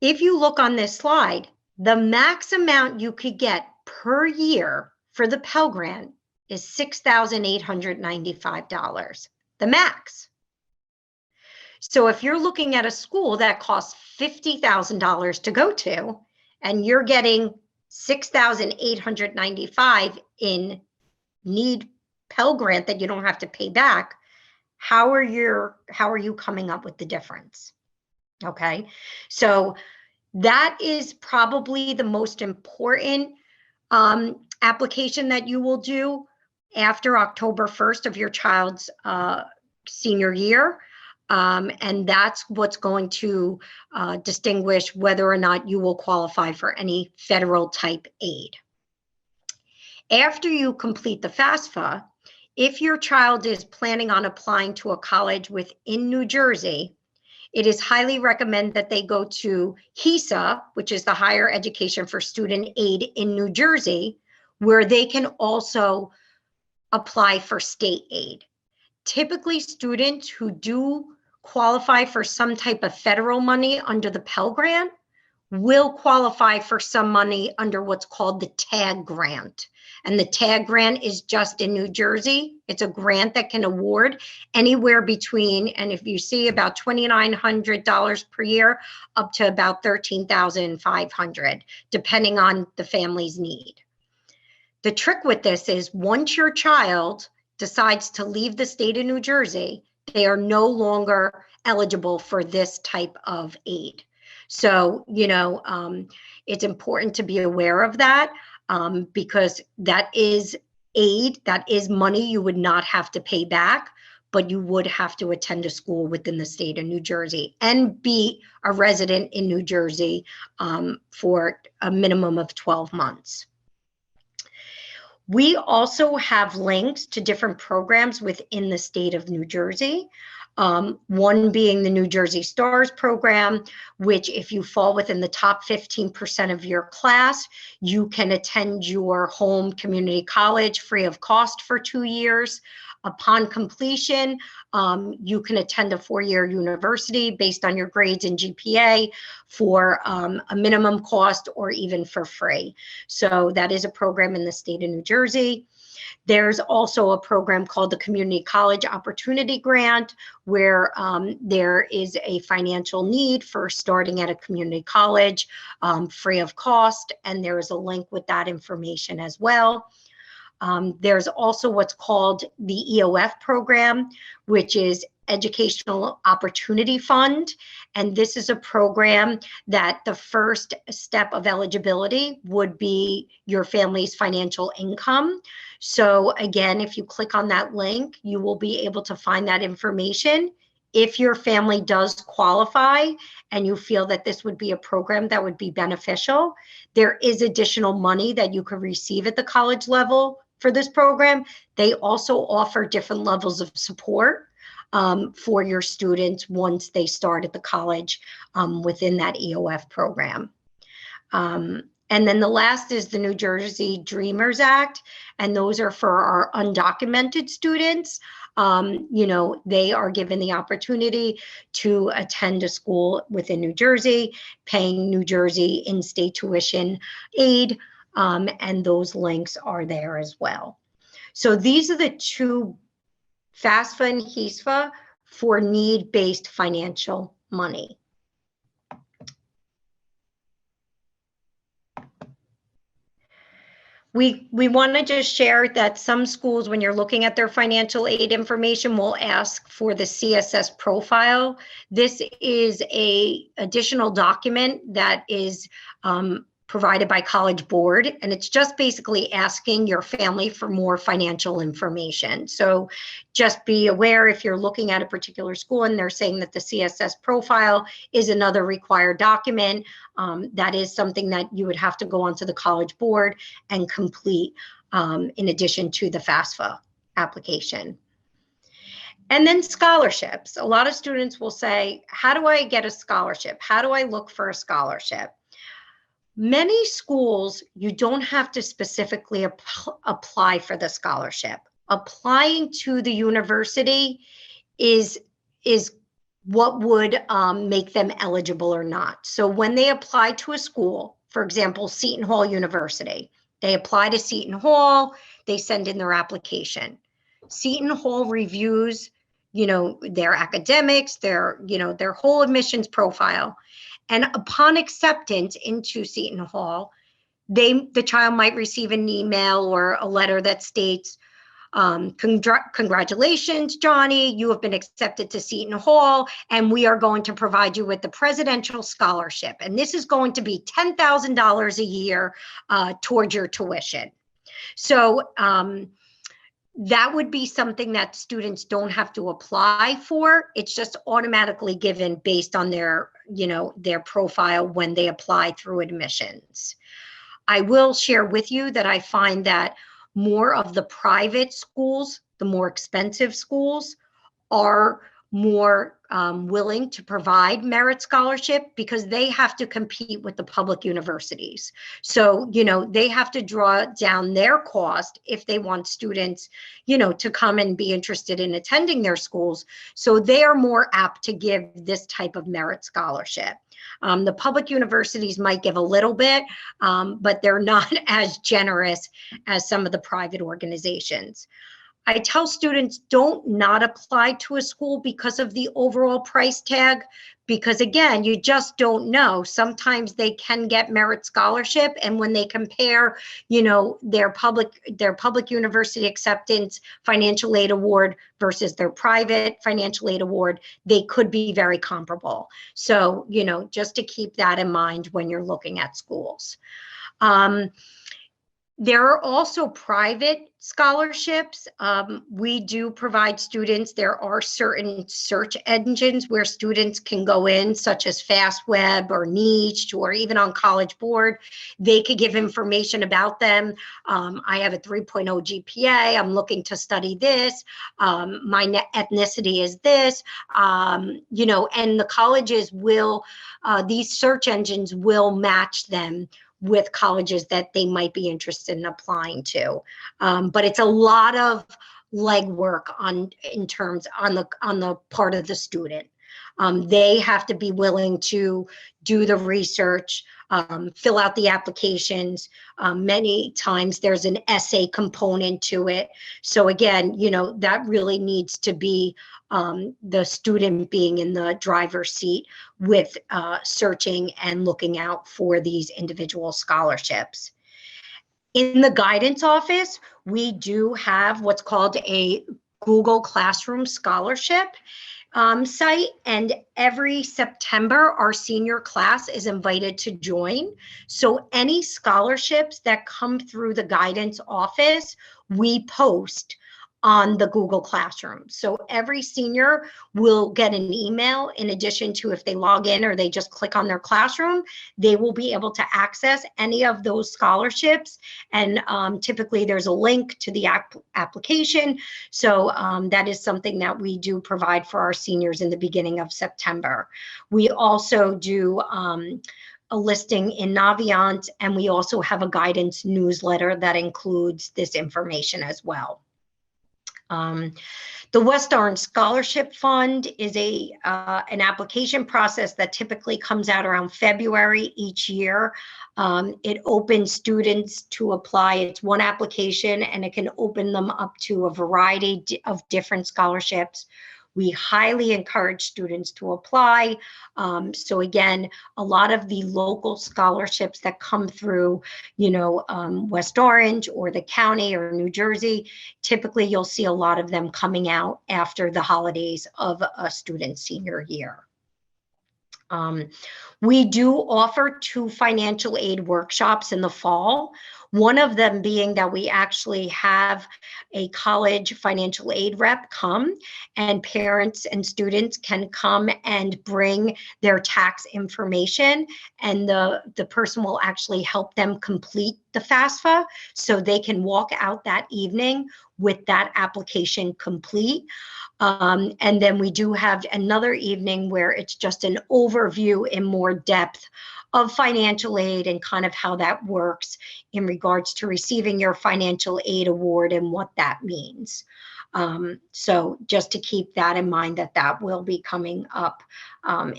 If you look on this slide, the max amount you could get per year for the Pell Grant is $6,895, the max. So if you're looking at a school that costs $50,000 to go to, and you're getting $6,895 in need Pell Grant that you don't have to pay back, how are you coming up with the difference? Okay, so that is probably the most important application that you will do after October 1st of your child's senior year. And that's what's going to distinguish whether or not you will qualify for any federal type aid. After you complete the FAFSA, if your child is planning on applying to a college within New Jersey, it is highly recommended that they go to HESA, which is the Higher Education for Student Aid in New Jersey, where they can also apply for state aid. Typically, students who do qualify for some type of federal money under the Pell Grant will qualify for some money under what's called the TAG grant. And the TAG grant is just in New Jersey. It's a grant that can award anywhere between, and if you see, about $2,900 per year up to about $13,500, depending on the family's need. The trick with this is once your child decides to leave the state of New Jersey, they are no longer eligible for this type of aid. So, it's important to be aware of that because that is aid, that is money you would not have to pay back, but you would have to attend a school within the state of New Jersey and be a resident in New Jersey for a minimum of 12 months. We also have links to different programs within the state of New Jersey. One being the New Jersey STARS program, which if you fall within the top 15% of your class, you can attend your home community college free of cost for 2 years. Upon completion, you can attend a 4-year university based on your grades and GPA for a minimum cost or even for free. So that is a program in the state of New Jersey. There's also a program called the Community College Opportunity Grant, where there is a financial need for starting at a community college free of cost, and there is a link with that information as well. There's also what's called the EOF program, which is Educational Opportunity Fund. And this is a program that the first step of eligibility would be your family's financial income. So again, if you click on that link, you will be able to find that information. If your family does qualify and you feel that this would be a program that would be beneficial, there is additional money that you could receive at the college level for this program. They also offer different levels of support for your students once they start at the college within that EOF program. And then the last is the New Jersey Dreamers Act, and those are for our undocumented students. They are given the opportunity to attend a school within New Jersey, paying New Jersey in-state tuition aid, and those links are there as well. So these are the two, FAFSA and HESA, for need-based financial money. We want to just share that some schools, when you're looking at their financial aid information, will ask for the CSS profile. This is an additional document that is provided by College Board, and it's just basically asking your family for more financial information. So just be aware if you're looking at a particular school and they're saying that the CSS profile is another required document, that is something that you would have to go onto the College Board and complete in addition to the FAFSA application. And then scholarships. A lot of students will say, how do I get a scholarship? How do I look for a scholarship? Many schools, you don't have to specifically apply for the scholarship. Applying to the university is what would make them eligible or not. So when they apply to a school, for example, Seton Hall University, they apply to Seton Hall, they send in their application. Seton Hall reviews, their academics, their whole admissions profile. And upon acceptance into Seton Hall, the child might receive an email or a letter that states, congratulations, Johnny, you have been accepted to Seton Hall, and we are going to provide you with the presidential scholarship. And this is going to be $10,000 a year towards your tuition. So that would be something that students don't have to apply for. It's just automatically given based on their profile when they apply through admissions. I will share with you that I find that more of the private schools, the more expensive schools, are more willing to provide merit scholarship because they have to compete with the public universities. So, they have to draw down their cost if they want students, to come and be interested in attending their schools. So they are more apt to give this type of merit scholarship. The public universities might give a little bit, but they're not as generous as some of the private organizations. I tell students, don't not apply to a school because of the overall price tag, because again, you just don't know. Sometimes they can get merit scholarship, and when they compare, their public university acceptance financial aid award versus their private financial aid award, they could be very comparable. So, just to keep that in mind when you're looking at schools. There are also private scholarships. We do provide students. There are certain search engines where students can go in, such as FastWeb or Niche, or even on College Board. They could give information about them. I have a 3.0 GPA. I'm looking to study this. My ethnicity is this. And the colleges will, these search engines will match them with colleges that they might be interested in applying to. But it's a lot of legwork on the part of the student. They have to be willing to do the research, fill out the applications. Many times there's an essay component to it. So again, that really needs to be the student being in the driver's seat with searching and looking out for these individual scholarships. In the guidance office, we do have what's called a Google Classroom scholarship site, and every September our senior class is invited to join. So any scholarships that come through the guidance office, we post on the Google Classroom. So every senior will get an email. In addition to, if they log in or they just click on their classroom, they will be able to access any of those scholarships. And typically there's a link to the application. So that is something that we do provide for our seniors in the beginning of September. We also do a listing in Navient, and we also have a guidance newsletter that includes this information as well. The West Orange Scholarship Fund is an application process that typically comes out around February each year. It opens students to apply. It's one application, and it can open them up to a variety of different scholarships. We highly encourage students to apply. So again, a lot of the local scholarships that come through, West Orange or the county or New Jersey, typically you'll see a lot of them coming out after the holidays of a student's senior year. We do offer 2 financial aid workshops in the fall. One of them being that we actually have a college financial aid rep come, and parents and students can come and bring their tax information, and the person will actually help them complete the FAFSA so they can walk out that evening with that application complete. And then we do have another evening where it's just an overview in more depth of financial aid and kind of how that works in regards to receiving your financial aid award and what that means. So just to keep that in mind, that will be coming up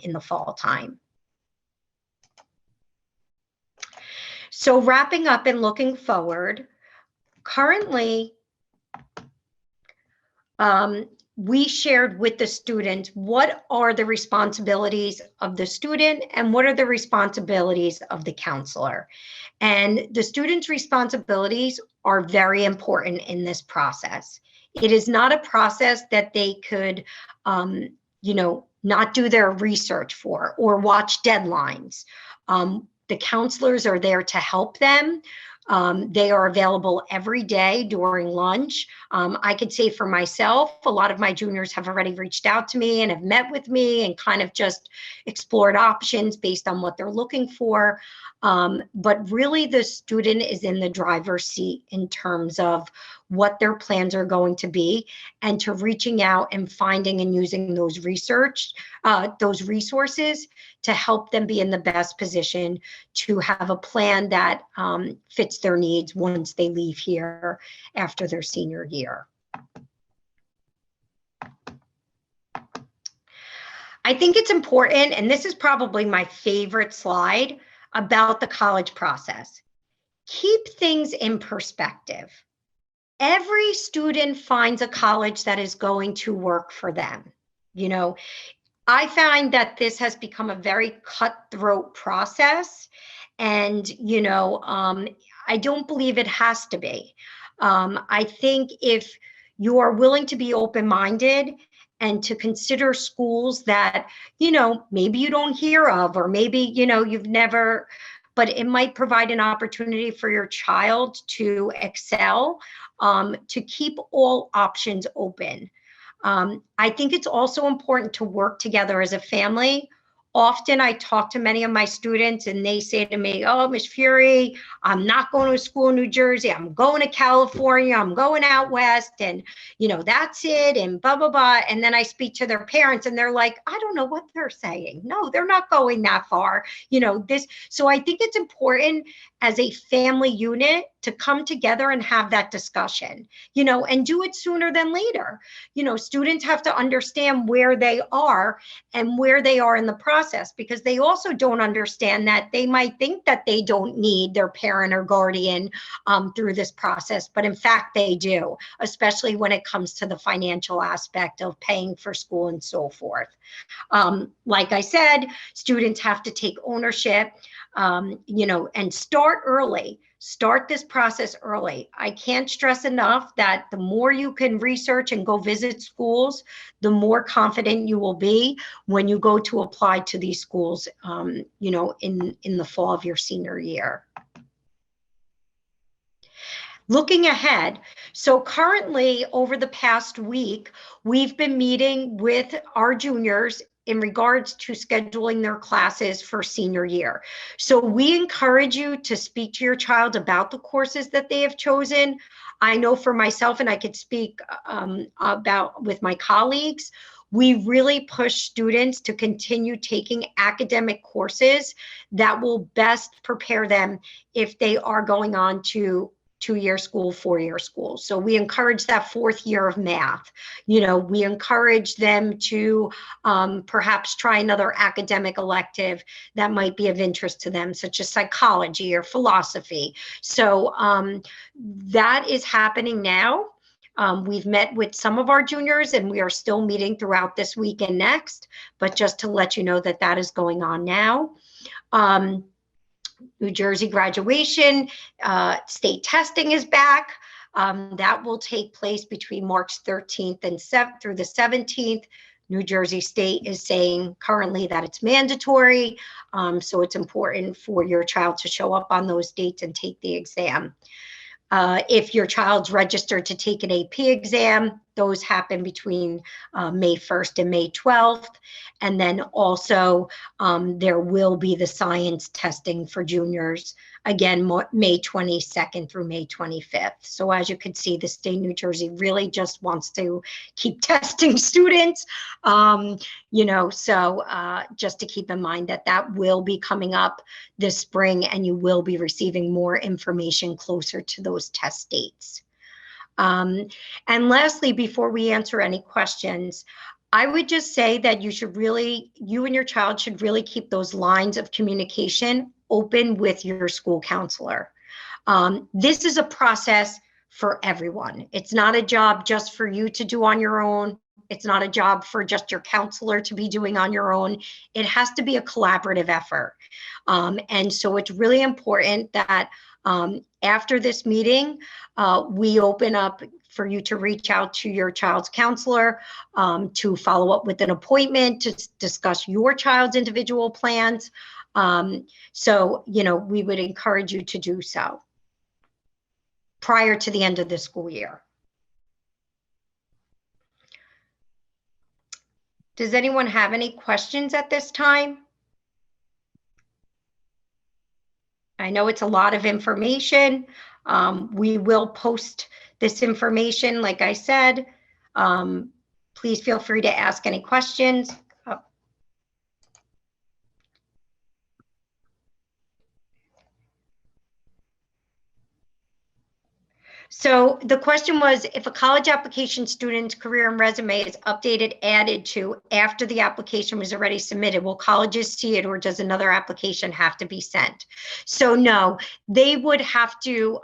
in the fall time. So wrapping up and looking forward, currently, we shared with the students what are the responsibilities of the student and what are the responsibilities of the counselor. And the student's responsibilities are very important in this process. It is not a process that they could, not do their research for or watch deadlines. The counselors are there to help them. They are available every day during lunch. I could say for myself, a lot of my juniors have already reached out to me and have met with me and kind of just explored options based on what they're looking for. But really the student is in the driver's seat in terms of what their plans are going to be, and to reaching out and finding and using those resources to help them be in the best position to have a plan that fits their needs once they leave here after their senior year. I think it's important, and this is probably my favorite slide about the college process. Keep things in perspective. Every student finds a college that is going to work for them. I find that this has become a very cutthroat process, and I don't believe it has to be. I think if you are willing to be open-minded and to consider schools that maybe you don't hear of, or maybe you've never, but it might provide an opportunity for your child to excel, to keep all options open. I think it's also important to work together as a family. Often I talk to many of my students and they say to me, oh, Ms. Furey, I'm not going to school in New Jersey. I'm going to California. I'm going out west, and, that's it, and blah, blah, blah. And then I speak to their parents and they're like, I don't know what they're saying. No, they're not going that far. So I think it's important as a family unit to come together and have that discussion, and do it sooner than later. Students have to understand where they are and where they are in the process, because they also don't understand that they might think that they don't need their parent or guardian through this process, but in fact they do, especially when it comes to the financial aspect of paying for school and so forth. Like I said, students have to take ownership, and start early. Start this process early. I can't stress enough that the more you can research and go visit schools, the more confident you will be when you go to apply to these schools, in the fall of your senior year. Looking ahead, so currently over the past week, we've been meeting with our juniors in regards to scheduling their classes for senior year. So we encourage you to speak to your child about the courses that they have chosen. I know for myself, and I could speak about with my colleagues, we really push students to continue taking academic courses that will best prepare them if they are going on to 2-year school, 4-year school. So we encourage that 4th year of math. We encourage them to perhaps try another academic elective that might be of interest to them, such as psychology or philosophy. So that is happening now. We've met with some of our juniors and we are still meeting throughout this week and next, but just to let you know that that is going on now. New Jersey graduation, state testing is back. That will take place between March 13th and through the 17th. New Jersey State is saying currently that it's mandatory. So it's important for your child to show up on those dates and take the exam. If your child's registered to take an AP exam, those happen between May 1st and May 12th. And then also there will be the science testing for juniors, again, May 22nd through May 25th. So as you can see, the state of New Jersey really just wants to keep testing students, so just to keep in mind that that will be coming up this spring, and you will be receiving more information closer to those test dates. And lastly, before we answer any questions, I would just say that you and your child should really keep those lines of communication open with your school counselor. This is a process for everyone. It's not a job just for you to do on your own. It's not a job for just your counselor to be doing on your own. It has to be a collaborative effort. And so it's really important that after this meeting, we open up for you to reach out to your child's counselor to follow up with an appointment to discuss your child's individual plans. So, we would encourage you to do so prior to the end of the school year. Does anyone have any questions at this time? I know it's a lot of information. We will post this information, like I said. Please feel free to ask any questions. So the question was, if a college application student's career and resume is updated, added to after the application was already submitted, will colleges see it, or does another application have to be sent? So no, they would have to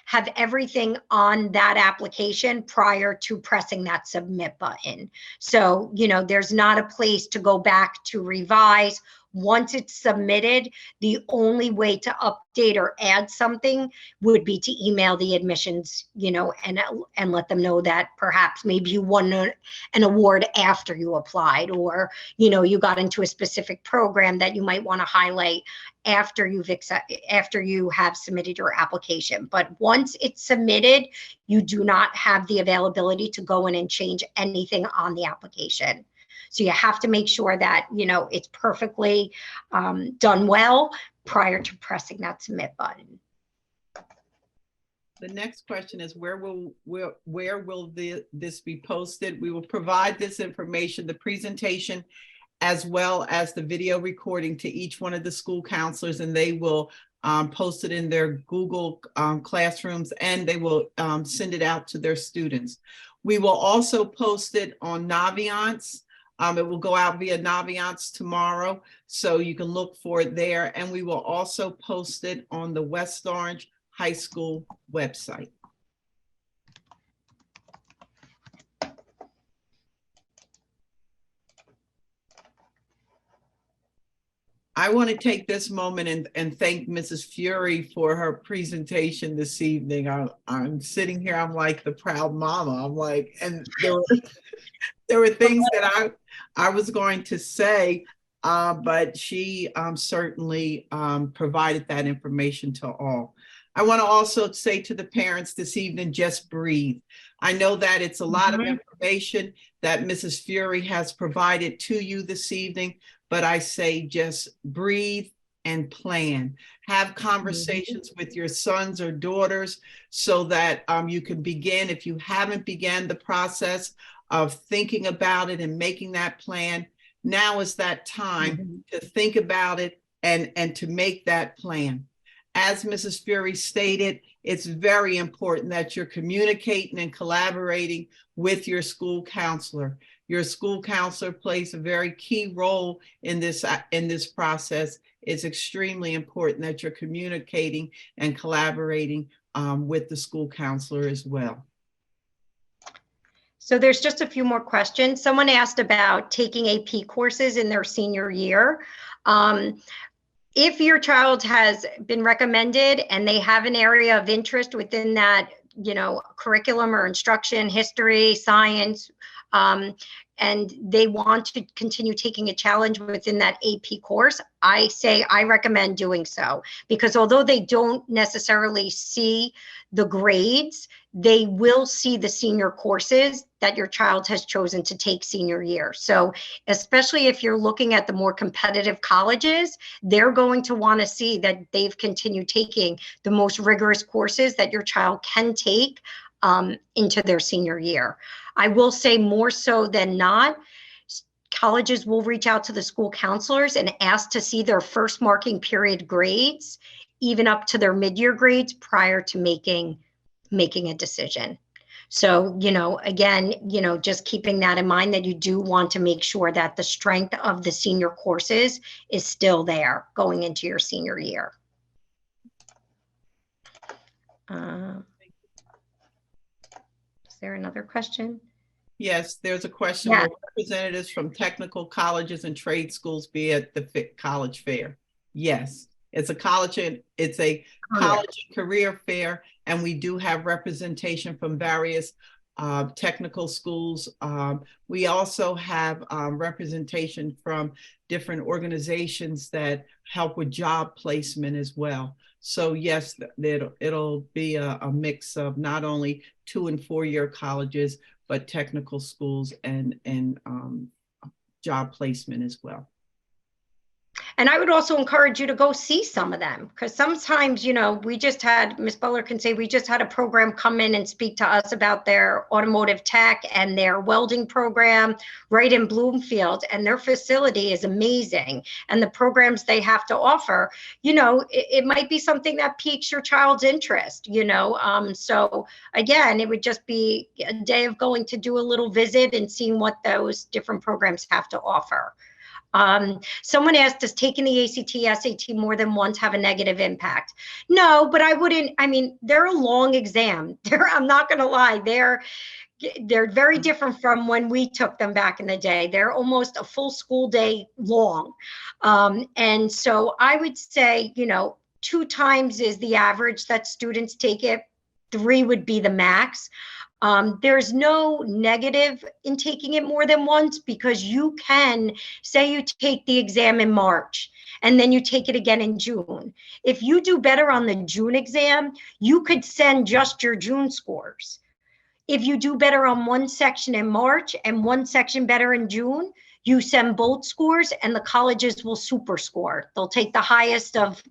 have everything on that application prior to pressing that submit button. So, there's not a place to go back to revise. Once it's submitted, the only way to update or add something would be to email the admissions, and let them know that perhaps maybe you won an award after you applied, or, you got into a specific program that you might want to highlight after you have submitted your application. But once it's submitted, you do not have the availability to go in and change anything on the application. So you have to make sure that, it's perfectly done well prior to pressing that submit button. The next question is, where will this be posted? We will provide this information, the presentation, as well as the video recording, to each one of the school counselors, and they will post it in their Google classrooms, and they will send it out to their students. We will also post it on Naviance. It will go out via Naviance tomorrow, so you can look for it there. And we will also post it on the West Orange High School website. I want to take this moment and thank Mrs. Furey for her presentation this evening. I'm sitting here, I'm like the proud mama. I'm like, and there were things that I was going to say, but she certainly provided that information to all. I want to also say to the parents this evening, just breathe. I know that it's a lot of information that Mrs. Furey has provided to you this evening, but I say just breathe and plan. Have conversations with your sons or daughters so that you can begin, if you haven't began the process of thinking about it and making that plan, now is that time to think about it and to make that plan. As Mrs. Furey stated, it's very important that you're communicating and collaborating with your school counselor. Your school counselor plays a very key role in this process. It's extremely important that you're communicating and collaborating with the school counselor as well. So there's just a few more questions. Someone asked about taking AP courses in their senior year. If your child has been recommended and they have an area of interest within that, curriculum or instruction, history, science, and they want to continue taking a challenge within that AP course, I recommend doing so, because although they don't necessarily see the grades, they will see the senior courses that your child has chosen to take senior year. So especially if you're looking at the more competitive colleges, they're going to want to see that they've continued taking the most rigorous courses that your child can take into their senior year. I will say more so than not, colleges will reach out to the school counselors and ask to see their first marking period grades, even up to their mid-year grades, prior to making a decision. So, again, just keeping that in mind, that you do want to make sure that the strength of the senior courses is still there going into your senior year. Is there another question? Yes, there's a question. Yeah. Will representatives from technical colleges and trade schools be at the college fair? Yes, it's a college and career fair, and we do have representation from various technical schools. We also have representation from different organizations that help with job placement as well. So yes, it'll be a mix of not only 2- and 4-year colleges, but technical schools and job placement as well. And I would also encourage you to go see some of them, because sometimes, we just had, Ms. Butler can say, we just had a program come in and speak to us about their automotive tech and their welding program right in Bloomfield, and their facility is amazing. And the programs they have to offer, it might be something that piques your child's interest, so again, it would just be a day of going to do a little visit and seeing what those different programs have to offer. Someone asked, does taking the ACT, SAT more than once have a negative impact? No, but they're a long exam. I'm not going to lie. They're very different from when we took them back in the day. They're almost a full school day long. And so I would say, 2 times is the average that students take it. 3 would be the max. There's no negative in taking it more than once, because you can say you take the exam in March and then you take it again in June. If you do better on the June exam, you could send just your June scores. If you do better on one section in March and one section better in June, you send both scores, and the colleges will super score. They'll take the highest of,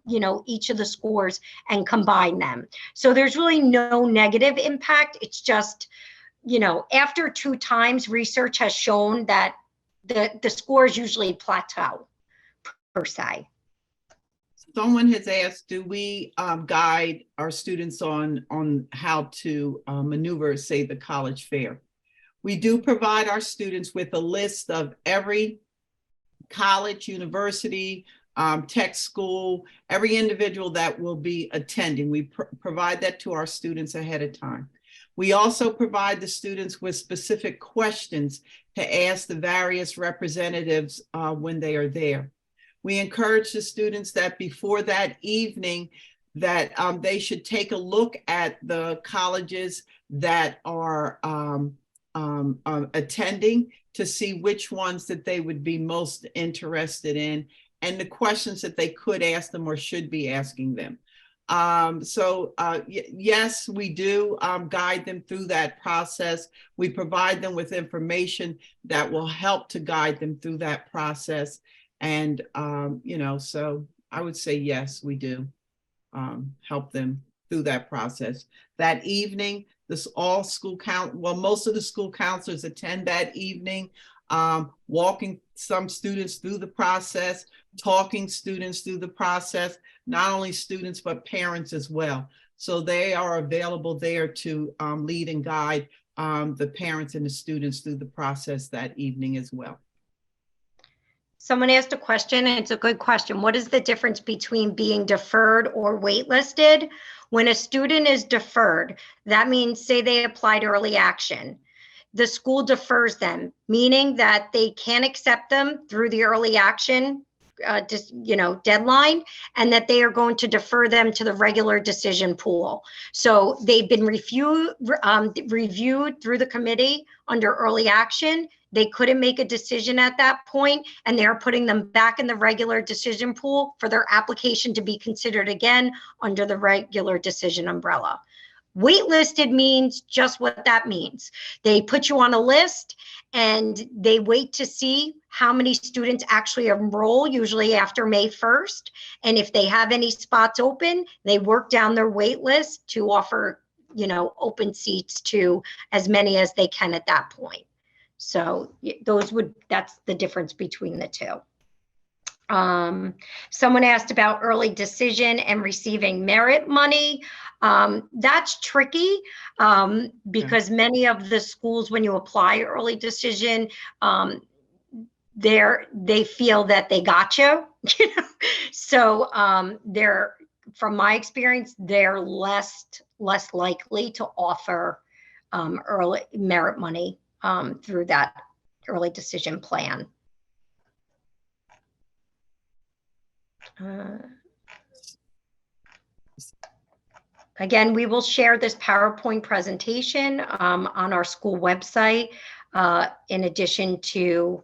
each of the scores and combine them. So there's really no negative impact. It's just, after 2 times, research has shown that the scores usually plateau per se. Someone has asked, do we guide our students on how to maneuver, say, the college fair? We do provide our students with a list of every college, university, tech school, every individual that will be attending. We provide that to our students ahead of time. We also provide the students with specific questions to ask the various representatives when they are there. We encourage the students that before that evening that they should take a look at the colleges that are attending, to see which ones that they would be most interested in, and the questions that they could ask them or should be asking them. Yes, we do guide them through that process. We provide them with information that will help to guide them through that process. And, so I would say, yes, we do help them through that process. That evening, most of the school counselors attend that evening, walking some students through the process, talking students through the process, not only students, but parents as well. So they are available there to lead and guide the parents and the students through the process that evening as well. Someone asked a question, and it's a good question. What is the difference between being deferred or waitlisted? When a student is deferred, that means, say they applied early action. The school defers them, meaning that they can't accept them through the early action deadline, and that they are going to defer them to the regular decision pool. So they've been reviewed through the committee under early action. They couldn't make a decision at that point, and they're putting them back in the regular decision pool for their application to be considered again under the regular decision umbrella. Waitlisted means just what that means. They put you on a list and they wait to see how many students actually enroll, usually after May 1st. And if they have any spots open, they work down their wait list to offer, open seats to as many as they can at that point. So that's the difference between the two. Someone asked about early decision and receiving merit money. That's tricky because many of the schools, when you apply early decision, they feel that they got you. So from my experience, they're less likely to offer early merit money through that early decision plan. Again, we will share this PowerPoint presentation on our school website, in addition to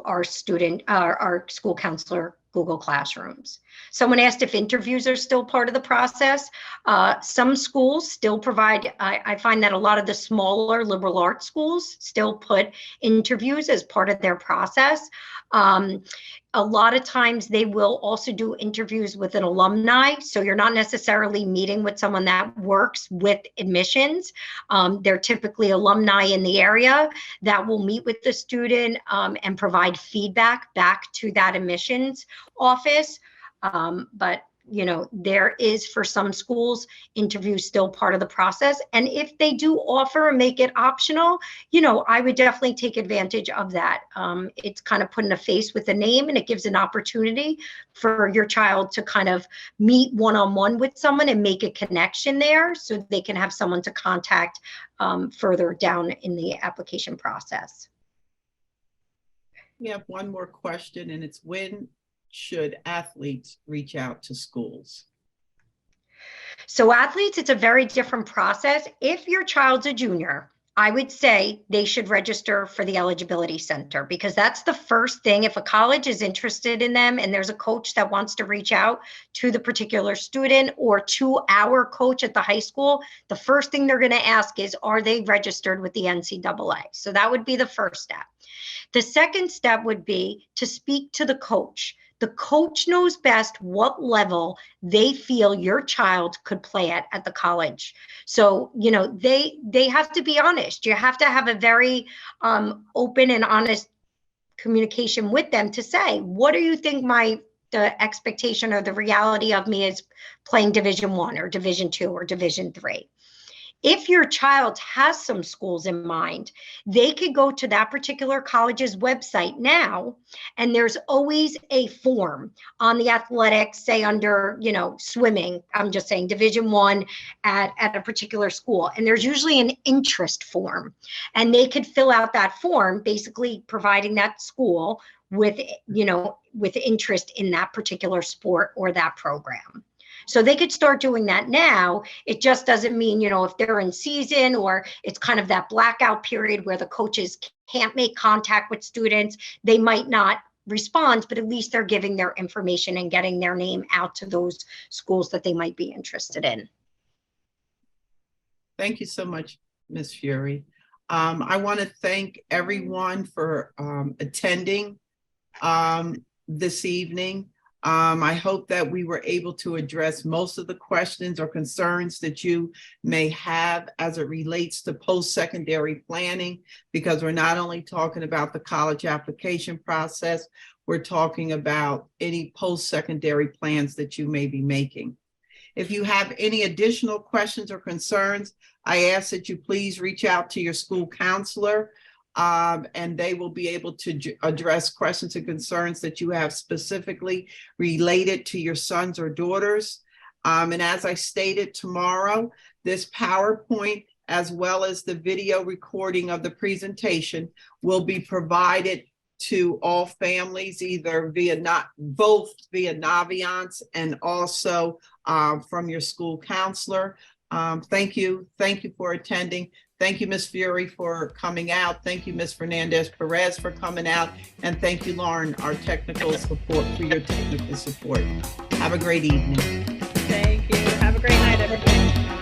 our school counselor Google Classrooms. Someone asked if interviews are still part of the process. Some schools still provide, I find that a lot of the smaller liberal arts schools still put interviews as part of their process. A lot of times they will also do interviews with an alumni. So you're not necessarily meeting with someone that works with admissions. They're typically alumni in the area that will meet with the student and provide feedback back to that admissions office. But there is, for some schools, interviews still part of the process. And if they do offer and make it optional, I would definitely take advantage of that. It's kind of putting a face with a name, and it gives an opportunity for your child to kind of meet one-on-one with someone and make a connection there so they can have someone to contact further down in the application process. We have one more question, and it's when should athletes reach out to schools? So athletes, it's a very different process. If your child's a junior, I would say they should register for the eligibility center, because that's the first thing. If a college is interested in them and there's a coach that wants to reach out to the particular student or to our coach at the high school, the first thing they're going to ask is, are they registered with the NCAA? So that would be the first step. The second step would be to speak to the coach. The coach knows best what level they feel your child could play at the college. So, they have to be honest. You have to have a very open and honest communication with them to say, what do you think the expectation or the reality of me is playing Division I or Division II or Division III? If your child has some schools in mind, they could go to that particular college's website now, and there's always a form on the athletics, say under, swimming, I'm just saying Division I at a particular school, and there's usually an interest form, and they could fill out that form, basically providing that school with interest in that particular sport or that program. So they could start doing that now. It just doesn't mean, if they're in season or it's kind of that blackout period where the coaches can't make contact with students, they might not respond, but at least they're giving their information and getting their name out to those schools that they might be interested in. Thank you so much, Ms. Furey. I want to thank everyone for attending this evening. I hope that we were able to address most of the questions or concerns that you may have as it relates to post-secondary planning, because we're not only talking about the college application process, we're talking about any post-secondary plans that you may be making. If you have any additional questions or concerns, I ask that you please reach out to your school counselor. And they will be able to address questions and concerns that you have specifically related to your sons or daughters. And as I stated, tomorrow, this PowerPoint, as well as the video recording of the presentation, will be provided to all families, either both via Naviance and also from your school counselor. Thank you for attending. Thank you, Ms. Furey, for coming out. Thank you, Ms. Fernandes-Perez, for coming out. And thank you, Lauren, our technical support, for your technical support. Have a great evening. Thank you. Have a great night, everybody.